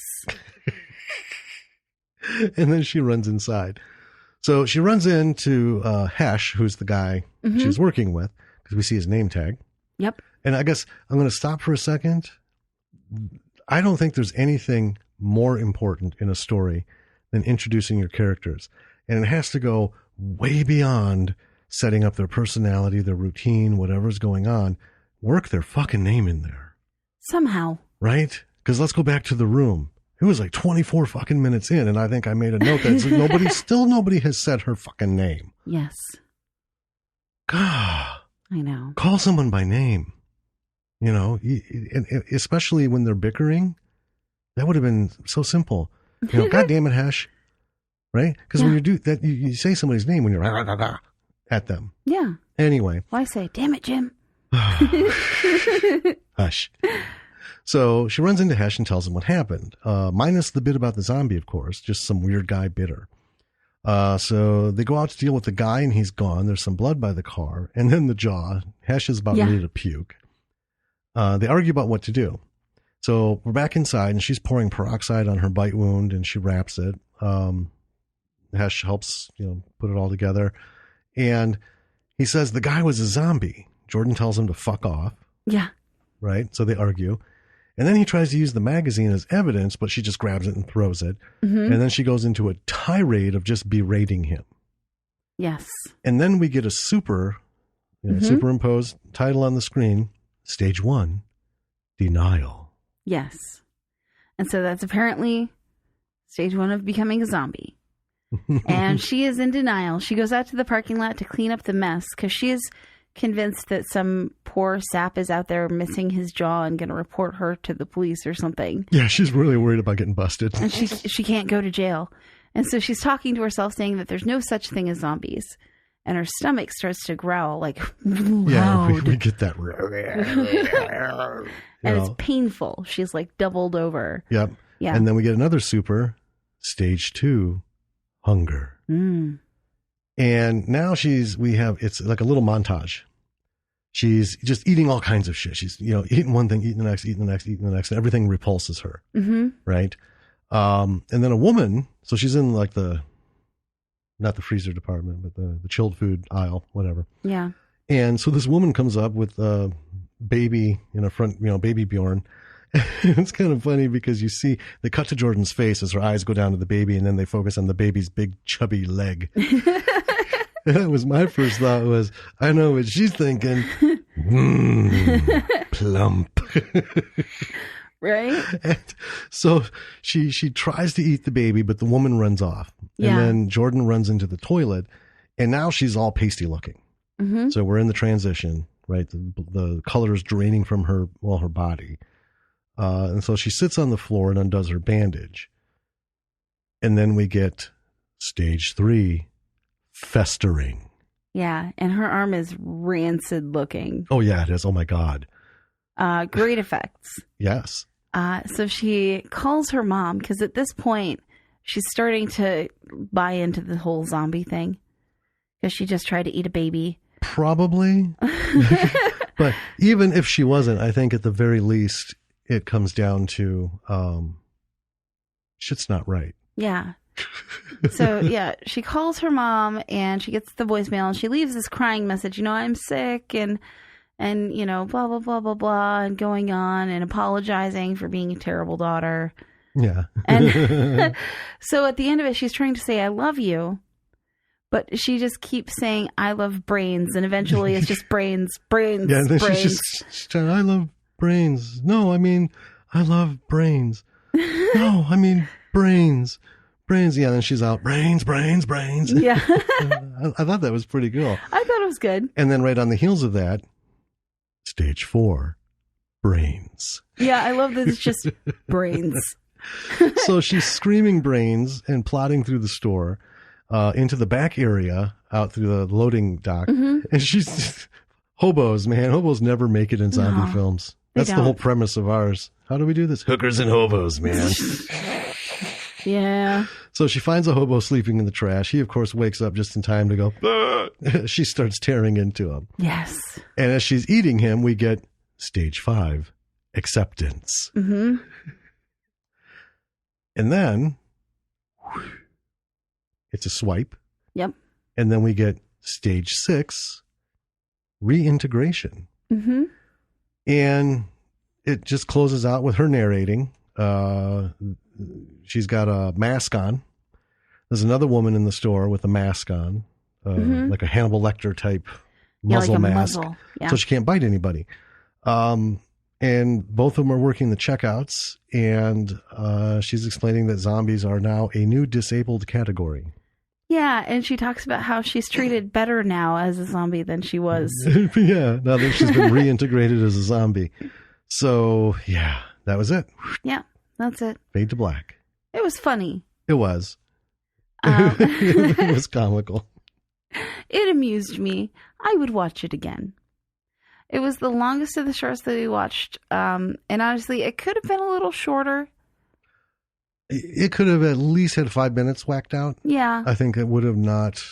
[SPEAKER 1] And then she runs inside. So she runs into Hesh, who's the guy she's working with, because we see his name tag.
[SPEAKER 2] Yep.
[SPEAKER 1] And I guess I'm going to stop for a second. I don't think there's anything more important in a story than introducing your characters. And it has to go way beyond setting up their personality, their routine, whatever's going on. Work their fucking name in there.
[SPEAKER 2] Somehow.
[SPEAKER 1] Right? Because let's go back to The Room. It was like 24 fucking minutes in, and I think I made a note that nobody has said her fucking name.
[SPEAKER 2] Yes.
[SPEAKER 1] God.
[SPEAKER 2] I know.
[SPEAKER 1] Call someone by name. And especially when they're bickering. That would have been so simple. God damn it, Hesh. right? Because when you do that, you say somebody's name when you're at them.
[SPEAKER 2] Yeah.
[SPEAKER 1] Anyway.
[SPEAKER 2] Well, I say, damn it, Jim.
[SPEAKER 1] Hush. So she runs into Hesh and tells him what happened. Minus the bit about the zombie, of course. Just some weird guy bit her. So they go out to deal with the guy and he's gone. There's some blood by the car. And then the jaw. Hesh is about ready to puke. They argue about what to do. So we're back inside and she's pouring peroxide on her bite wound and she wraps it. Hesh helps, put it all together. And he says the guy was a zombie. Jordan tells him to fuck off.
[SPEAKER 2] Yeah.
[SPEAKER 1] Right? So they argue. And then he tries to use the magazine as evidence, but she just grabs it and throws it. Mm-hmm. And then she goes into a tirade of just berating him.
[SPEAKER 2] Yes.
[SPEAKER 1] And then we get a superimposed title on the screen, Stage 1, Denial.
[SPEAKER 2] Yes. And so that's apparently stage 1 of becoming a zombie. And she is in denial. She goes out to the parking lot to clean up the mess because she is convinced that some poor sap is out there missing his jaw and going to report her to the police or something.
[SPEAKER 1] Yeah, she's really worried about getting busted.
[SPEAKER 2] And she can't go to jail. And so she's talking to herself saying that there's no such thing as zombies. And her stomach starts to growl like loud.
[SPEAKER 1] Yeah, we get that.
[SPEAKER 2] And it's painful. She's like doubled over.
[SPEAKER 1] Yep.
[SPEAKER 2] Yeah.
[SPEAKER 1] And then we get another stage 2, hunger.
[SPEAKER 2] Mm.
[SPEAKER 1] And now it's like a little montage. She's just eating all kinds of shit. She's, eating one thing, eating the next, eating the next, eating the next, and everything repulses her.
[SPEAKER 2] Mm-hmm.
[SPEAKER 1] Right. And then a woman, so she's in like not the freezer department, but the chilled food aisle, whatever.
[SPEAKER 2] Yeah.
[SPEAKER 1] And so this woman comes up with a baby in a front, baby Bjorn. It's kind of funny because you see they cut to Jordan's face as her eyes go down to the baby and then they focus on the baby's big chubby leg. That was my first thought was, I know what she's thinking. Plump.
[SPEAKER 2] Right?
[SPEAKER 1] And so she tries to eat the baby, but the woman runs off.
[SPEAKER 2] Yeah.
[SPEAKER 1] And then Jordan runs into the toilet and now she's all pasty looking.
[SPEAKER 2] Mm-hmm.
[SPEAKER 1] So we're in the transition, right? The color is draining from her body. And so she sits on the floor and undoes her bandage. And then we get stage 3, festering.
[SPEAKER 2] Yeah. And her arm is rancid looking.
[SPEAKER 1] Oh, yeah, it is. Oh, my God.
[SPEAKER 2] Great effects.
[SPEAKER 1] Yes.
[SPEAKER 2] So she calls her mom because at this point, she's starting to buy into the whole zombie thing because she just tried to eat a baby.
[SPEAKER 1] Probably. But even if she wasn't, I think at the very least, it comes down to shit's not right.
[SPEAKER 2] Yeah. So, yeah, she calls her mom and she gets the voicemail and she leaves this crying message, I'm sick and blah, blah, blah, blah, blah, and going on and apologizing for being a terrible daughter.
[SPEAKER 1] Yeah.
[SPEAKER 2] And so at the end of it, she's trying to say, I love you. But she just keeps saying, I love brains. And eventually it's just brains.
[SPEAKER 1] Yeah, and then
[SPEAKER 2] brains.
[SPEAKER 1] she's trying, I love brains. No, I mean, I love brains. No, I mean, brains. Brains. Yeah, then she's out, brains.
[SPEAKER 2] Yeah.
[SPEAKER 1] I thought that was pretty cool.
[SPEAKER 2] I thought it was good.
[SPEAKER 1] And then right on the heels of that, stage 4, brains.
[SPEAKER 2] Yeah, I love that it's just brains.
[SPEAKER 1] So she's screaming brains and plodding through the store. Into the back area out through the loading dock. Mm-hmm. And she's hobos, man. Hobos never make it in zombie films. That's the whole premise of ours. How do we do this? Hookers and hobos, man.
[SPEAKER 2] Yeah.
[SPEAKER 1] So she finds a hobo sleeping in the trash. He, of course, wakes up just in time to go, ah! She starts tearing into him.
[SPEAKER 2] Yes. And
[SPEAKER 1] as she's eating him, we get stage 5, acceptance.
[SPEAKER 2] Mm-hmm.
[SPEAKER 1] And then it's a swipe.
[SPEAKER 2] Yep.
[SPEAKER 1] And then we get stage 6, reintegration.
[SPEAKER 2] Mm-hmm.
[SPEAKER 1] And it just closes out with her narrating. She's got a mask on. There's another woman in the store with a mask on, like a Hannibal Lecter type muzzle mask. Muzzle. Yeah. So she can't bite anybody. And both of them are working the checkouts. And she's explaining that zombies are now a new disabled category.
[SPEAKER 2] Yeah, and she talks about how she's treated better now as a zombie than she was.
[SPEAKER 1] Yeah, now that she's been reintegrated as a zombie. So, yeah, that was it.
[SPEAKER 2] Yeah, that's it.
[SPEAKER 1] Fade to black.
[SPEAKER 2] It was funny.
[SPEAKER 1] It was. It was comical.
[SPEAKER 2] It amused me. I would watch it again. It was the longest of the shorts that we watched. And honestly, it could have been a little shorter.
[SPEAKER 1] It could have at least had 5 minutes whacked out.
[SPEAKER 2] Yeah.
[SPEAKER 1] I think it would have not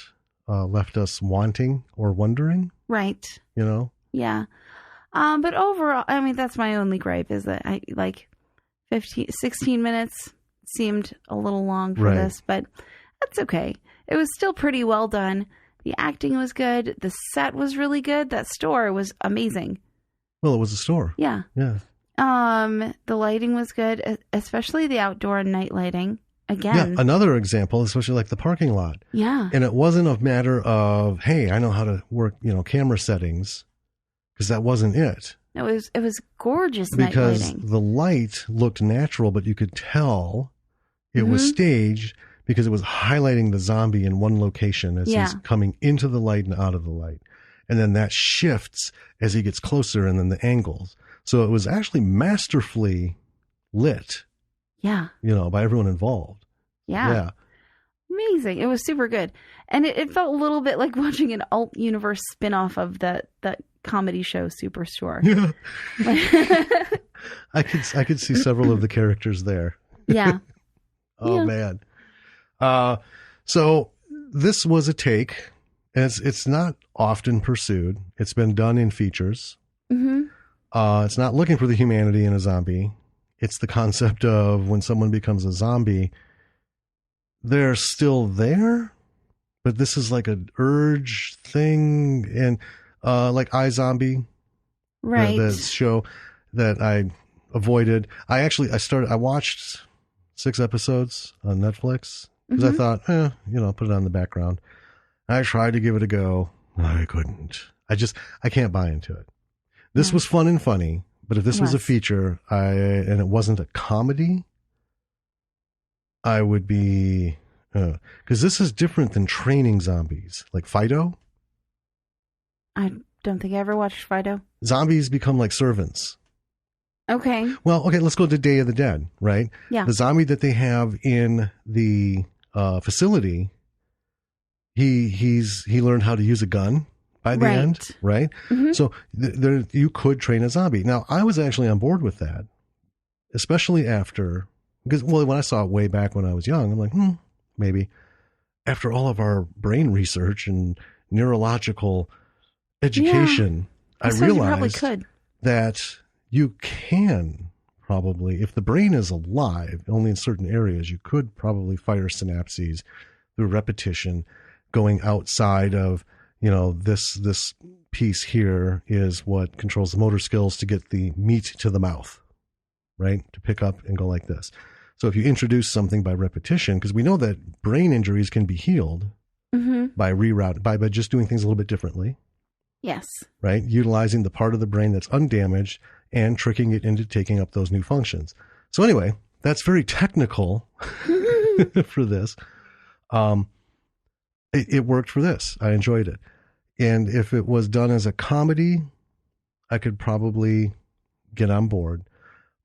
[SPEAKER 1] left us wanting or wondering.
[SPEAKER 2] Right.
[SPEAKER 1] You know?
[SPEAKER 2] Yeah. But overall, I mean, that's my only gripe is that 16 minutes seemed a little long for this, but that's okay. It was still pretty well done. The acting was good. The set was really good. That store was amazing.
[SPEAKER 1] Well, it was a store.
[SPEAKER 2] Yeah.
[SPEAKER 1] Yeah.
[SPEAKER 2] The lighting was good, especially the outdoor and night lighting. Again.
[SPEAKER 1] Yeah, another example, especially like the parking lot.
[SPEAKER 2] Yeah.
[SPEAKER 1] And it wasn't a matter of, hey, I know how to work, camera settings, because that wasn't it.
[SPEAKER 2] It was gorgeous night
[SPEAKER 1] because
[SPEAKER 2] lighting.
[SPEAKER 1] The light looked natural, but you could tell it was staged because it was highlighting the zombie in one location as he's coming into the light and out of the light. And then that shifts as he gets closer, and then the angles. So it was actually masterfully lit.
[SPEAKER 2] Yeah.
[SPEAKER 1] By everyone involved.
[SPEAKER 2] Yeah. Amazing. It was super good. And it felt a little bit like watching an alt universe spin-off of that comedy show Superstore.
[SPEAKER 1] Yeah. I could see several of the characters there.
[SPEAKER 2] Yeah.
[SPEAKER 1] Oh, man. So this was a take. It's not often pursued. It's been done in features.
[SPEAKER 2] Mm-hmm.
[SPEAKER 1] It's not looking for the humanity in a zombie. It's the concept of when someone becomes a zombie, they're still there, but this is like an urge thing. And like iZombie,
[SPEAKER 2] right?
[SPEAKER 1] The show that I avoided. I watched 6 episodes on Netflix because I thought, put it on the background. I tried to give it a go. I couldn't. I can't buy into it. This was fun and funny, but if this was a feature, and it wasn't a comedy, I would be, because this is different than training zombies, like Fido.
[SPEAKER 2] I don't think I ever watched Fido.
[SPEAKER 1] Zombies become like servants.
[SPEAKER 2] Okay.
[SPEAKER 1] Well, okay, let's go to Day of the Dead, right?
[SPEAKER 2] Yeah.
[SPEAKER 1] The zombie that they have in the facility, he learned how to use a gun by the end, right? Mm-hmm. So you could train a zombie. Now, I was actually on board with that, especially because when I saw it way back when I was young, I'm like, maybe. After all of our brain research and neurological education, I realized that you can probably, if the brain is alive, only in certain areas, you could probably fire synapses through repetition, going outside of, this piece here is what controls the motor skills to get the meat to the mouth, right? To pick up and go like this. So if you introduce something by repetition, because we know that brain injuries can be healed by rerouting, by just doing things a little bit differently.
[SPEAKER 2] Yes. Right?
[SPEAKER 1] Utilizing the part of the brain that's undamaged and tricking it into taking up those new functions. So anyway, that's very technical for this. It worked for this. I enjoyed it. And if it was done as a comedy, I could probably get on board.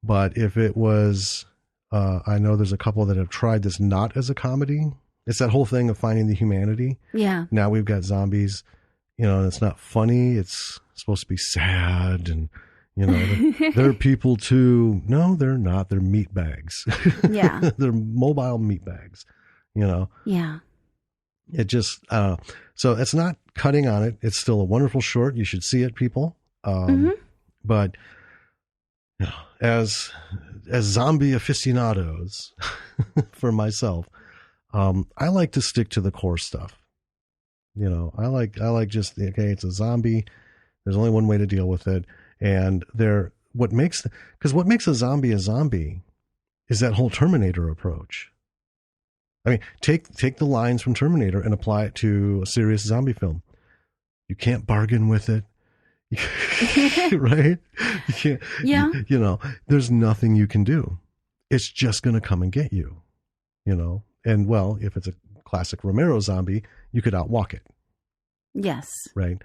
[SPEAKER 1] But if it was, I know there's a couple that have tried this not as a comedy. It's that whole thing of finding the humanity.
[SPEAKER 2] Yeah. Now
[SPEAKER 1] we've got zombies, and it's not funny. It's supposed to be sad and, they're people too. No, they're not. They're meat bags.
[SPEAKER 2] Yeah.
[SPEAKER 1] They're mobile meat bags,
[SPEAKER 2] Yeah.
[SPEAKER 1] It just, so it's not cutting on it. It's still a wonderful short. You should see it, people. But as zombie aficionados for myself, I like to stick to the core stuff. I like just, okay, it's a zombie. There's only one way to deal with it. And what makes a zombie is that whole Terminator approach. I mean, take the lines from Terminator and apply it to a serious zombie film. You can't bargain with it. Right? You can't,
[SPEAKER 2] yeah.
[SPEAKER 1] There's nothing you can do. It's just going to come and get you, and well, if it's a classic Romero zombie, you could outwalk it.
[SPEAKER 2] Yes. Right.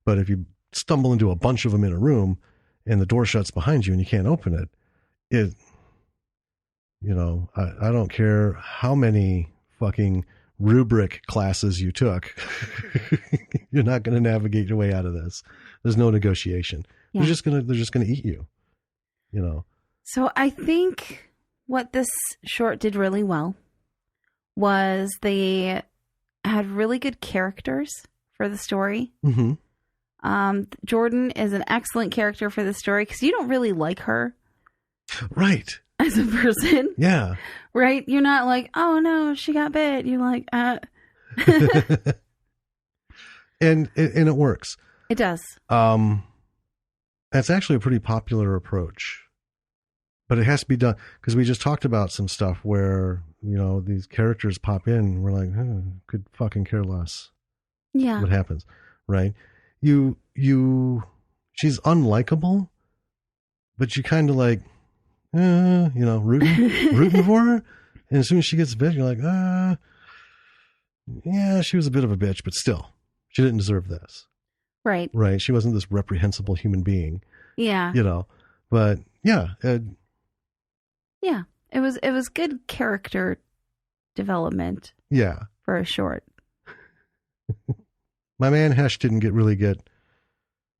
[SPEAKER 1] But if you stumble into a bunch of them in a room and the door shuts behind you and you can't open it, I don't care how many fucking rubric classes you took, you're not going to navigate your way out of this. There's no negotiation.
[SPEAKER 2] Yeah.
[SPEAKER 1] They're just going to eat you, you know?
[SPEAKER 2] So I think what this short did really well was they had really good characters for the story.
[SPEAKER 1] Mm-hmm.
[SPEAKER 2] Jordan is an excellent character for the story because you don't really like her.
[SPEAKER 1] Right.
[SPEAKER 2] As a person.
[SPEAKER 1] Yeah.
[SPEAKER 2] Right? You're not like, oh no, she got bit. You're like,
[SPEAKER 1] And it works.
[SPEAKER 2] It does.
[SPEAKER 1] That's actually a pretty popular approach. But it has to be done because we just talked about some stuff where, you know, these characters pop in and we're like, could fucking care less.
[SPEAKER 2] Yeah.
[SPEAKER 1] What happens, right? She's unlikable, but you kind of like, you know, rooting for her. And as soon as she gets bit, you're like, yeah, she was a bit of a bitch, but still, she didn't deserve this.
[SPEAKER 2] Right.
[SPEAKER 1] Right. She wasn't this reprehensible human being.
[SPEAKER 2] Yeah.
[SPEAKER 1] You know, but yeah.
[SPEAKER 2] Yeah. It was good character development.
[SPEAKER 1] Yeah.
[SPEAKER 2] For a short.
[SPEAKER 1] My man Hesh didn't really get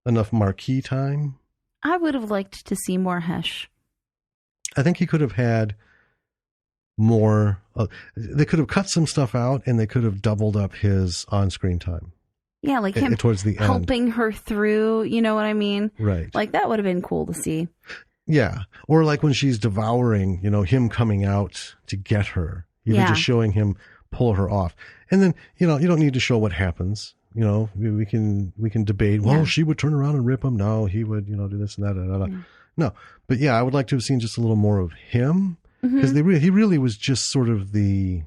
[SPEAKER 1] enough marquee time.
[SPEAKER 2] I would have liked to see more Hesh.
[SPEAKER 1] I think he could have had more. They could have cut some stuff out and they could have doubled up his on-screen time.
[SPEAKER 2] Yeah, like him
[SPEAKER 1] towards the
[SPEAKER 2] helping
[SPEAKER 1] end.
[SPEAKER 2] her through, you know what I mean?
[SPEAKER 1] Right.
[SPEAKER 2] Like that would have been cool to see.
[SPEAKER 1] Yeah. Or like when she's devouring, you know, him coming out to get her. Even just showing him pull her off. And then, you know, you don't need to show what happens. You know, we can debate, well, she would turn around and rip him. No, he would, you know, do this and that. Yeah. No. But yeah, I would like to have seen just a little more of him because he really was just sort of the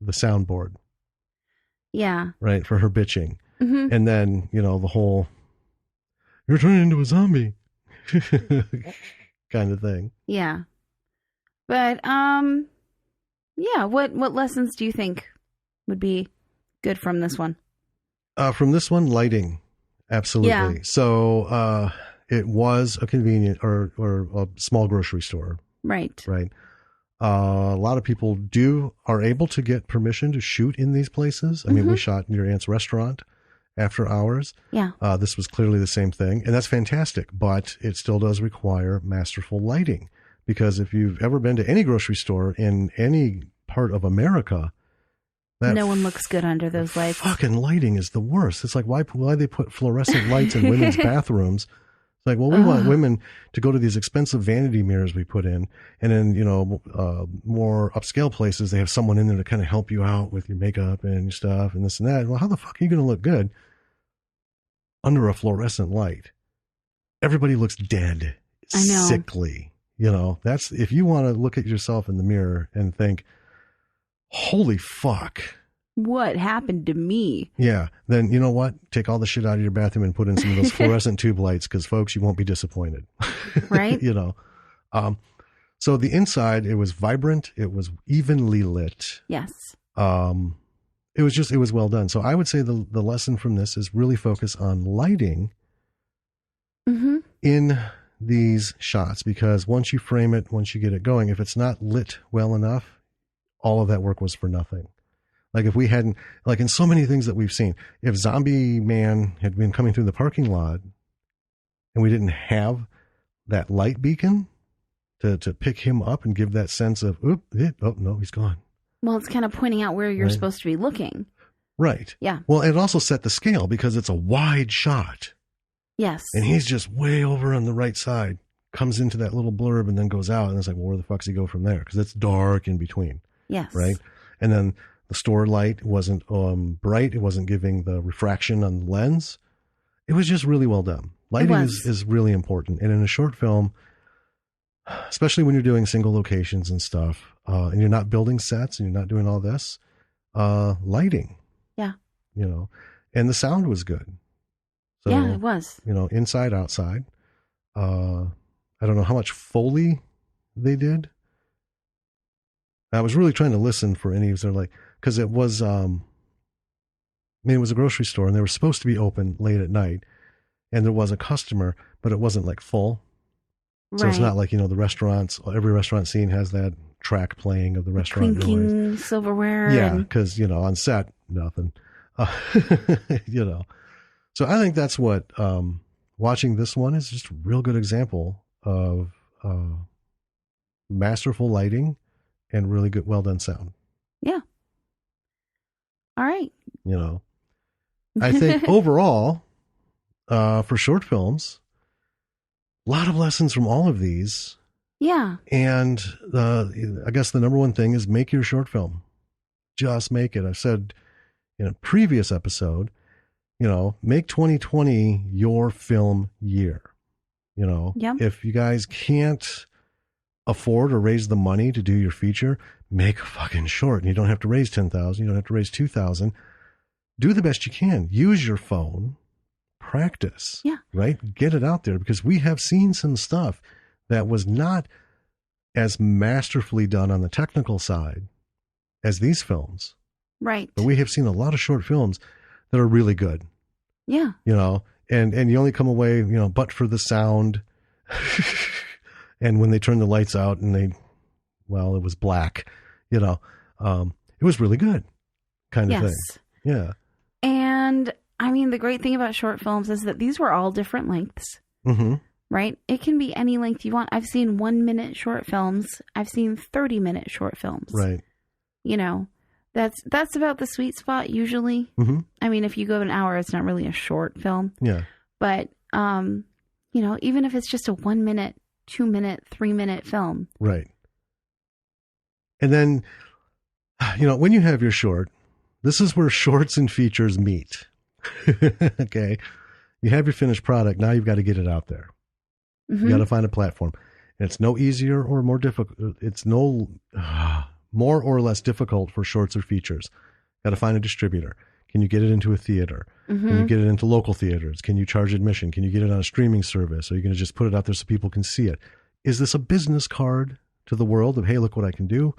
[SPEAKER 1] soundboard.
[SPEAKER 2] Yeah.
[SPEAKER 1] Right. For her bitching. Mm-hmm. And then, you know, the whole, you're turning into a zombie kind of thing.
[SPEAKER 2] Yeah. But, yeah. What lessons do you think would be good from this one?
[SPEAKER 1] From this one, lighting. Absolutely. Yeah. So, it was a convenient or a small grocery store.
[SPEAKER 2] Right.
[SPEAKER 1] Right. A lot of people are able to get permission to shoot in these places. I mean, we shot in your aunt's restaurant after hours.
[SPEAKER 2] Yeah.
[SPEAKER 1] This was clearly the same thing, and that's fantastic, but it still does require masterful lighting because if you've ever been to any grocery store in any part of America,
[SPEAKER 2] no one looks good under those lights.
[SPEAKER 1] Fucking lighting is the worst. It's like, why they put fluorescent lights in women's bathrooms? It's like, well, we want women to go to these expensive vanity mirrors we put in. And then, you know, more upscale places, they have someone in there to kind of help you out with your makeup and stuff and this and that. Well, how the fuck are you going to look good under a fluorescent light? Everybody looks dead, sickly. You know, that's, if you want to look at yourself in the mirror and think, holy fuck,
[SPEAKER 2] what happened to me?
[SPEAKER 1] Yeah. Then you know what? Take all the shit out of your bathroom and put in some of those fluorescent tube lights because, folks, you won't be disappointed.
[SPEAKER 2] Right.
[SPEAKER 1] You know. So the inside, it was vibrant. It was evenly lit.
[SPEAKER 2] Yes.
[SPEAKER 1] It was well done. So I would say the lesson from this is really focus on lighting in these shots because once you frame it, once you get it going, if it's not lit well enough, all of that work was for nothing. Like if we hadn't, like in so many things that we've seen, if Zombie Man had been coming through the parking lot and we didn't have that light beacon to pick him up and give that sense of, oh no, he's gone.
[SPEAKER 2] Well, it's kind of pointing out where you're supposed to be looking.
[SPEAKER 1] Right.
[SPEAKER 2] Yeah.
[SPEAKER 1] Well, it also set the scale because it's a wide shot.
[SPEAKER 2] Yes.
[SPEAKER 1] And he's just way over on the right side, comes into that little blurb and then goes out. And it's like, well, where the fuck's he go from there? Because it's dark in between.
[SPEAKER 2] Yes.
[SPEAKER 1] Right. And then the store light wasn't bright. It wasn't giving the refraction on the lens. It was just really well done. Lighting is really important. And in a short film, especially when you're doing single locations and stuff, and you're not building sets and you're not doing all this, lighting.
[SPEAKER 2] Yeah.
[SPEAKER 1] You know, and the sound was good. So,
[SPEAKER 2] yeah, it was.
[SPEAKER 1] You know, inside, outside. I don't know how much Foley they did. I was really trying to listen for any of their because it was, it was a grocery store and they were supposed to be open late at night and there was a customer, but it wasn't like full. So it's
[SPEAKER 2] Right.
[SPEAKER 1] not like, the restaurants, every restaurant scene has that track playing of the restaurant noise.
[SPEAKER 2] Clinking silverware.
[SPEAKER 1] Yeah,
[SPEAKER 2] And
[SPEAKER 1] because, on set, nothing. Uh, So I think that's what, watching this one is just a real good example of masterful lighting and really good, well done sound.
[SPEAKER 2] yeah. All right.
[SPEAKER 1] I think overall, for short films, a lot of lessons from all of these.
[SPEAKER 2] Yeah.
[SPEAKER 1] And I guess the number one thing is make your short film. Just make it. I've said in a previous episode, make 2020 your film year.
[SPEAKER 2] Yep.
[SPEAKER 1] If you guys can't afford or raise the money to do your feature, make a fucking short. And you don't have to raise 10,000. You don't have to raise 2,000. Do the best you can. Use your phone. Practice.
[SPEAKER 2] Yeah.
[SPEAKER 1] Right? Get it out there, because we have seen some stuff that was not as masterfully done on the technical side as these films.
[SPEAKER 2] Right.
[SPEAKER 1] But we have seen a lot of short films that are really good.
[SPEAKER 2] Yeah.
[SPEAKER 1] And you only come away, but for the sound. And when they turned the lights out and it was black, it was really good kind of thing. Yeah.
[SPEAKER 2] And I mean, the great thing about short films is that these were all different lengths,
[SPEAKER 1] Mm-hmm.
[SPEAKER 2] right? It can be any length you want. I've seen 1 minute short films. I've seen 30-minute short films.
[SPEAKER 1] Right.
[SPEAKER 2] That's about the sweet spot usually.
[SPEAKER 1] Mm-hmm.
[SPEAKER 2] I mean, if you go an hour, it's not really a short film.
[SPEAKER 1] Yeah.
[SPEAKER 2] But, even if it's just a 1 minute, 2 minute, 3 minute film.
[SPEAKER 1] Right. And then, when you have your short, this is where shorts and features meet. Okay. You have your finished product. Now you've got to get it out there.
[SPEAKER 2] Mm-hmm.
[SPEAKER 1] You got to find a platform. And it's no easier or more difficult. It's no more or less difficult for shorts or features. Got to find a distributor. Can you get it into a theater?
[SPEAKER 2] Mm-hmm.
[SPEAKER 1] Can you get it into local theaters? Can you charge admission? Can you get it on a streaming service? Are you going to just put it out there so people can see it? Is this a business card to the world of, hey, look what I can do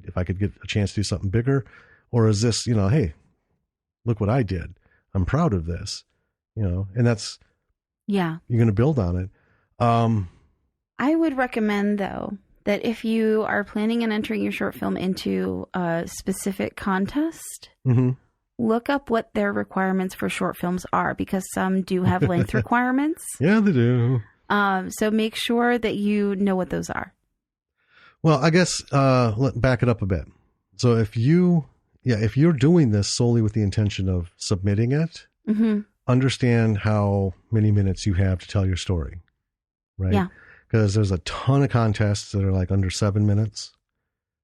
[SPEAKER 1] if I could get a chance to do something bigger? Or is this, hey, look what I did. I'm proud of this, and that's,
[SPEAKER 2] Yeah.
[SPEAKER 1] you're going to build on it.
[SPEAKER 2] I would recommend, though, that if you are planning on entering your short film into a specific contest,
[SPEAKER 1] Mm-hmm.
[SPEAKER 2] look up what their requirements for short films are, because some do have length requirements.
[SPEAKER 1] Yeah, they do.
[SPEAKER 2] So make sure that you know what those are.
[SPEAKER 1] Well, I guess back it up a bit. So if you're doing this solely with the intention of submitting it,
[SPEAKER 2] Mm-hmm.
[SPEAKER 1] understand how many minutes you have to tell your story, right?
[SPEAKER 2] Yeah.
[SPEAKER 1] Because there's a ton of contests that are like under 7 minutes.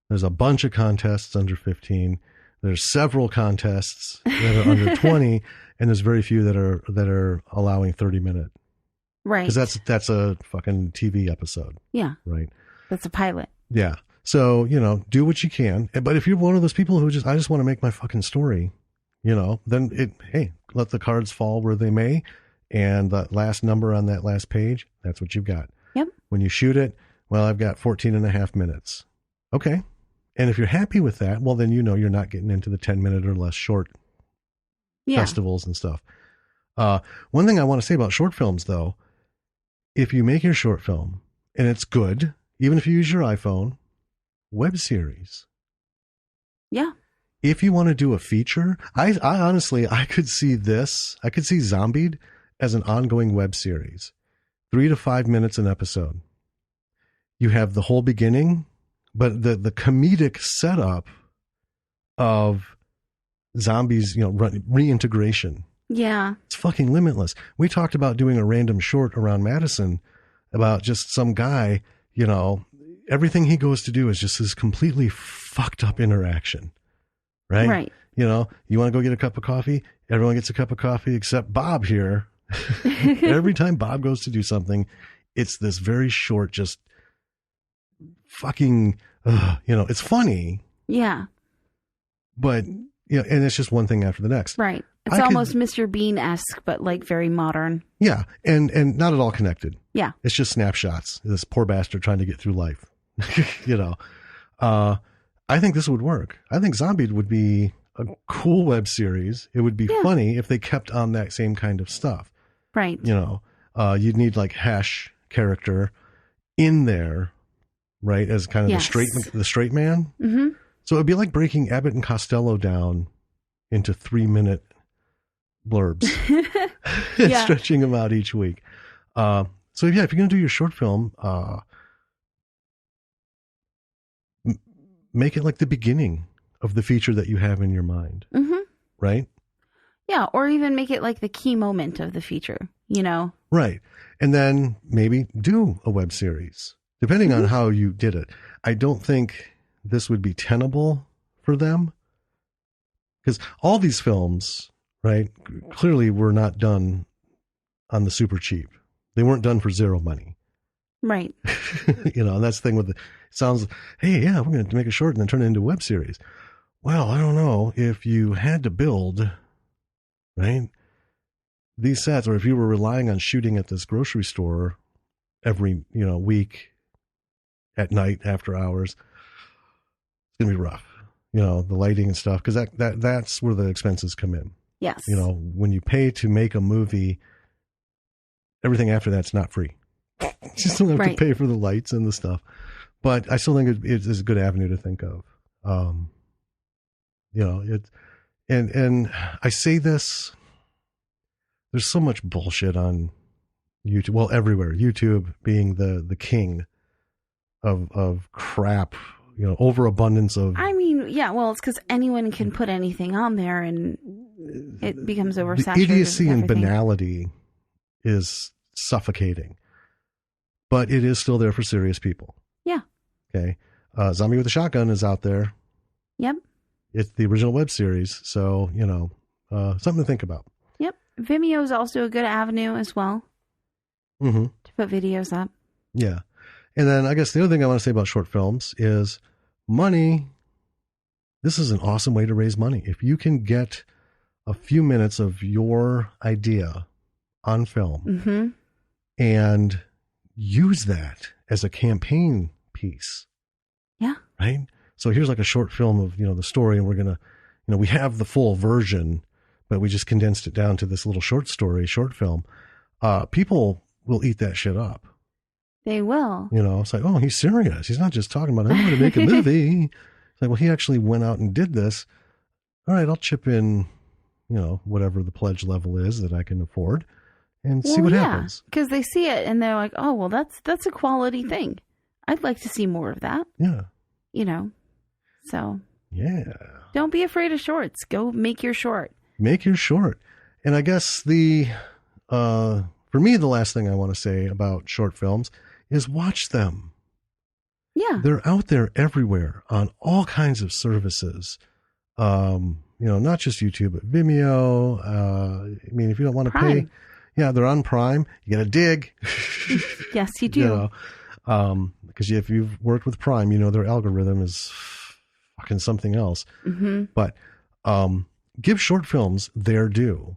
[SPEAKER 1] There's a bunch of contests under 15. There's several contests that are under 20, and there's very few that are allowing 30-minute.
[SPEAKER 2] Right.
[SPEAKER 1] Because that's a fucking TV episode.
[SPEAKER 2] Yeah.
[SPEAKER 1] Right.
[SPEAKER 2] That's a pilot.
[SPEAKER 1] Yeah. So, do what you can. But if you're one of those people who I just want to make my fucking story, then let the cards fall where they may. And the last number on that last page, that's what you've got.
[SPEAKER 2] Yep.
[SPEAKER 1] When you shoot it, well, I've got 14 and a half minutes. Okay. And if you're happy with that, well, then you're not getting into the 10-minute or less short festivals and stuff. One thing I want to say about short films, though, if you make your short film and it's good, even if you use your iPhone, web series.
[SPEAKER 2] Yeah.
[SPEAKER 1] If you want to do a feature, I honestly, I could see Zombied as an ongoing web series, 3 to 5 minutes an episode. You have the whole beginning, but the comedic setup of zombies, reintegration.
[SPEAKER 2] Yeah.
[SPEAKER 1] It's fucking limitless. We talked about doing a random short around Madison about just some guy, everything he goes to do is just this completely fucked up interaction. Right?
[SPEAKER 2] Right.
[SPEAKER 1] You want to go get a cup of coffee? Everyone gets a cup of coffee except Bob here. Every time Bob goes to do something, it's this very short, just fucking, it's funny.
[SPEAKER 2] Yeah.
[SPEAKER 1] But, and it's just one thing after the next.
[SPEAKER 2] Right. It's almost Mr. Bean-esque, but like very modern.
[SPEAKER 1] Yeah. And not at all connected.
[SPEAKER 2] Yeah.
[SPEAKER 1] It's just snapshots. This poor bastard trying to get through life. I think this would work. I think Zombie would be a cool web series. It would be funny if they kept on that same kind of stuff.
[SPEAKER 2] Right.
[SPEAKER 1] You'd need like hash character in there, right, as kind of
[SPEAKER 2] Yes.
[SPEAKER 1] the straight man.
[SPEAKER 2] Mm-hmm.
[SPEAKER 1] So it'd be like breaking Abbott and Costello down into 3-minute blurbs,
[SPEAKER 2] Yeah.
[SPEAKER 1] stretching them out each week. So yeah, if you're going to do your short film, make it like the beginning of the feature that you have in your mind,
[SPEAKER 2] Mm-hmm.
[SPEAKER 1] right?
[SPEAKER 2] Yeah, or even make it like the key moment of the feature, you know?
[SPEAKER 1] Right. And then maybe do a web series, depending on how you did it. I don't think this would be tenable for them because all these films, right, clearly were not done on the super cheap. They weren't done for zero money.
[SPEAKER 2] Right.
[SPEAKER 1] You know, and that's the thing with it sounds, hey, yeah, we're going to make a short and then turn it into a web series. Well, I don't know if you had to build, right, these sets, or if you were relying on shooting at this grocery store every, week at night after hours, it's going to be rough, the lighting and stuff. Cause that's where the expenses come in.
[SPEAKER 2] Yes.
[SPEAKER 1] When you pay to make a movie, everything after that's not free. You still have to pay for the lights and the stuff, but I still think it is a good avenue to think of. And I say this, there's so much bullshit on YouTube. Well, everywhere. YouTube being the king of crap, overabundance of.
[SPEAKER 2] I mean, yeah, well, it's because anyone can put anything on there and it becomes oversaturated.
[SPEAKER 1] The idiocy
[SPEAKER 2] with
[SPEAKER 1] and
[SPEAKER 2] everything.
[SPEAKER 1] banality is suffocating, but it is still there for serious people.
[SPEAKER 2] Yeah.
[SPEAKER 1] Okay. Zombie with a Shotgun is out there.
[SPEAKER 2] Yep.
[SPEAKER 1] It's the original web series. So, something to think about.
[SPEAKER 2] Yep. Vimeo is also a good avenue as well to put videos up.
[SPEAKER 1] Yeah. And then I guess the other thing I want to say about short films is money. This is an awesome way to raise money. If you can get a few minutes of your idea on film and use that as a campaign piece.
[SPEAKER 2] Yeah.
[SPEAKER 1] Right. So here's like a short film of, the story, and we're going to, we have the full version, but we just condensed it down to this little short film. People will eat that shit up.
[SPEAKER 2] They will.
[SPEAKER 1] It's like, oh, he's serious. He's not just talking about, I'm going to make a movie. It's like, well, he actually went out and did this. All right, I'll chip in, whatever the pledge level is that I can afford and see what happens.
[SPEAKER 2] Because they see it and they're like, oh, well, that's a quality thing. I'd like to see more of that.
[SPEAKER 1] Yeah.
[SPEAKER 2] So.
[SPEAKER 1] Yeah.
[SPEAKER 2] Don't be afraid of shorts. Go make your short.
[SPEAKER 1] Make your short. And I guess for me, the last thing I want to say about short films is watch them.
[SPEAKER 2] Yeah.
[SPEAKER 1] They're out there everywhere on all kinds of services. Not just YouTube, but Vimeo. I mean, if you don't want to pay, they're on Prime. You got to dig.
[SPEAKER 2] Yes, you do.
[SPEAKER 1] Because if you've worked with Prime, their algorithm is fucking something else. But give short films their due.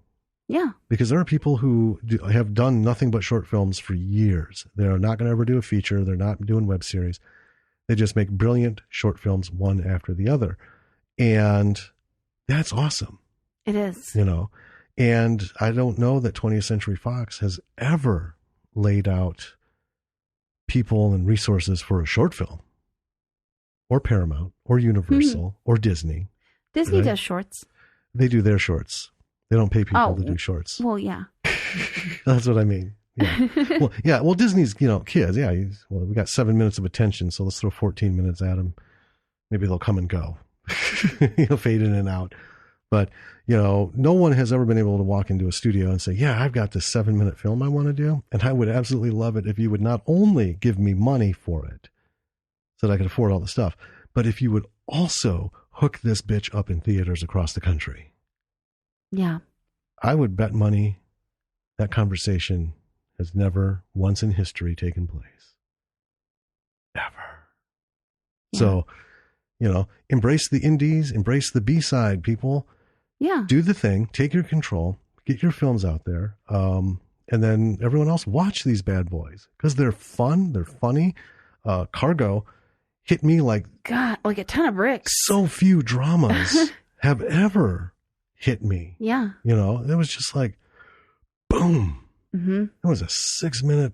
[SPEAKER 2] Yeah. Because
[SPEAKER 1] there are people who have done nothing but short films for years. They're not going to ever do a feature. They're not doing web series. They just make brilliant short films one after the other. And that's awesome.
[SPEAKER 2] It is.
[SPEAKER 1] And I don't know that 20th Century Fox has ever laid out people and resources for a short film, or Paramount, or Universal, or Disney.
[SPEAKER 2] Disney does shorts.
[SPEAKER 1] They do their shorts. They don't pay people to do shorts.
[SPEAKER 2] Well, yeah.
[SPEAKER 1] That's what I mean. Yeah. Well, Disney's, kids. Yeah. We got 7 minutes of attention, so let's throw 14 minutes at them. Maybe they'll come and go, fade in and out. But, no one has ever been able to walk into a studio and say, yeah, I've got this 7-minute film I want to do. And I would absolutely love it if you would not only give me money for it so that I could afford all the stuff, but if you would also hook this bitch up in theaters across the country.
[SPEAKER 2] Yeah. I
[SPEAKER 1] would bet money that conversation has never once in history taken place. Ever. Yeah. So, embrace the indies, embrace the B-side, people.
[SPEAKER 2] Yeah. Do
[SPEAKER 1] the thing, take your control, get your films out there. And then everyone else watch these bad boys because they're fun. They're funny. Cargo hit me like
[SPEAKER 2] a ton of bricks.
[SPEAKER 1] So few dramas have ever hit me.
[SPEAKER 2] Yeah.
[SPEAKER 1] It was just like, boom.
[SPEAKER 2] Mm-hmm.
[SPEAKER 1] It was a 6-minute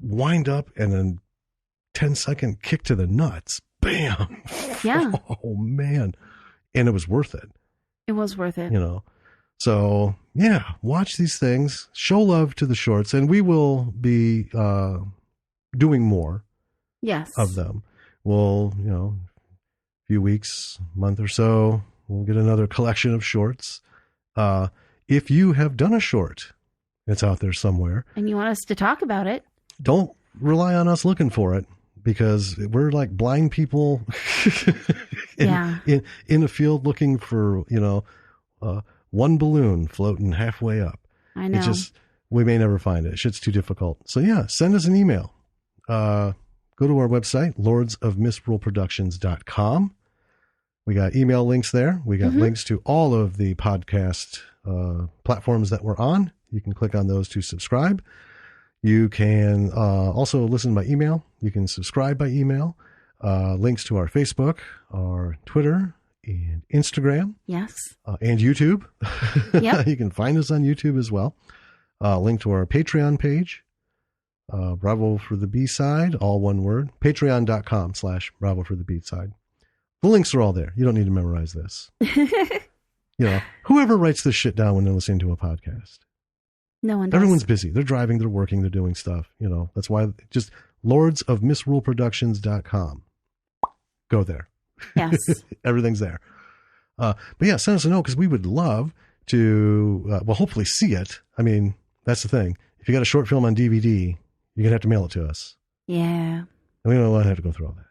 [SPEAKER 1] wind up and then 10-second kick to the nuts. Bam.
[SPEAKER 2] Yeah.
[SPEAKER 1] Oh, man. And it was worth it.
[SPEAKER 2] It was worth it.
[SPEAKER 1] You know, so yeah, watch these things, show love to the shorts, and we will be doing more
[SPEAKER 2] Yes.
[SPEAKER 1] of them. We'll, you know, a few weeks, month or so, we'll get another collection of shorts. If you have done a short, it's out there somewhere,
[SPEAKER 2] and you want us to talk about it,
[SPEAKER 1] don't rely on us looking for it, because we're like blind people in a field looking for, you know, one balloon floating halfway up.
[SPEAKER 2] I know.
[SPEAKER 1] It just, we may never find it. Shit's too difficult. So yeah, send us an email. Go to our website, lordsofmisruleproductions.com. We got email links there. We got links to all of the podcast platforms that we're on. You can click on those to subscribe. You can also listen by email. You can subscribe by email. Links to our Facebook, our Twitter, and Instagram.
[SPEAKER 2] Yes.
[SPEAKER 1] And YouTube.
[SPEAKER 2] Yep.
[SPEAKER 1] You can find us on YouTube as well. Link to our Patreon page. Bravo for the B-side, all one word. Patreon.com/Bravo for the B-side. The links are all there. You don't need to memorize this. You know, whoever writes this shit down when they're listening to a podcast?
[SPEAKER 2] No one does.
[SPEAKER 1] Everyone's busy. They're driving, they're working, they're doing stuff. You know, that's why just lordsofmisruleproductions.com. Go there.
[SPEAKER 2] Yes.
[SPEAKER 1] Everything's there. But yeah, send us a note, because we would love to, hopefully see it. I mean, that's the thing. If you got a short film on DVD, you're going to have to mail it to us.
[SPEAKER 2] Yeah.
[SPEAKER 1] And we don't want to have to go through all that.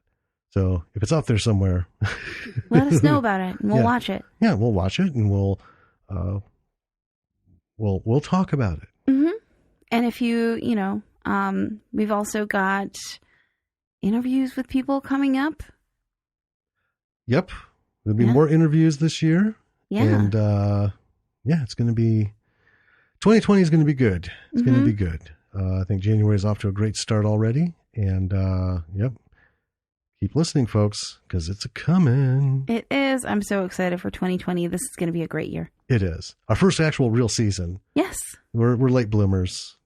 [SPEAKER 1] So if it's out there somewhere,
[SPEAKER 2] let us know about it and we'll watch it.
[SPEAKER 1] Yeah, we'll watch it and we'll talk about it.
[SPEAKER 2] Mm-hmm. And if you know, we've also got interviews with people coming up.
[SPEAKER 1] Yep. There'll be more interviews this year.
[SPEAKER 2] Yeah.
[SPEAKER 1] And it's going to be, 2020 is going to be good. It's going to be good. I think January is off to a great start already. And yep. Keep listening, folks, because it's a coming.
[SPEAKER 2] It is. I'm so excited for 2020. This is going to be a great year.
[SPEAKER 1] It is. Our first actual real season.
[SPEAKER 2] Yes.
[SPEAKER 1] We're late bloomers.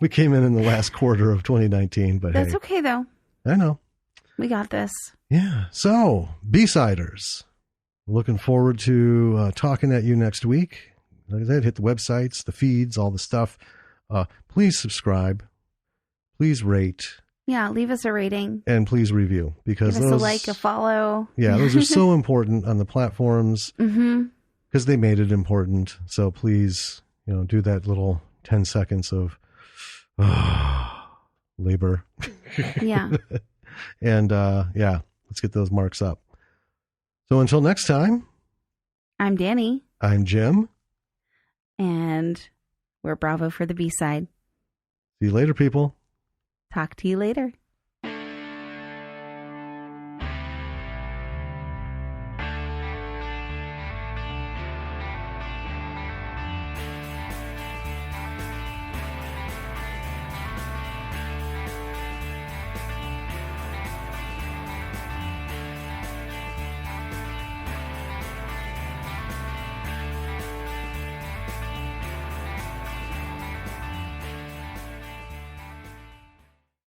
[SPEAKER 1] we came in the last quarter of 2019, but
[SPEAKER 2] that's okay, though.
[SPEAKER 1] I know.
[SPEAKER 2] We got this.
[SPEAKER 1] Yeah. So, B-siders. Looking forward to talking at you next week. Like I said, hit the websites, the feeds, all the stuff. Please subscribe. Please rate.
[SPEAKER 2] Yeah, leave us a rating.
[SPEAKER 1] And please review, because
[SPEAKER 2] give us a like, a follow.
[SPEAKER 1] Yeah, those are so important on the platforms, because they made it important. So please, you know, do that little 10 seconds of labor.
[SPEAKER 2] Yeah.
[SPEAKER 1] And let's get those marks up. So until next time,
[SPEAKER 2] I'm Danny.
[SPEAKER 1] I'm Jim.
[SPEAKER 2] And we're Bravo for the B-side.
[SPEAKER 1] See you later, people.
[SPEAKER 2] Talk to you later.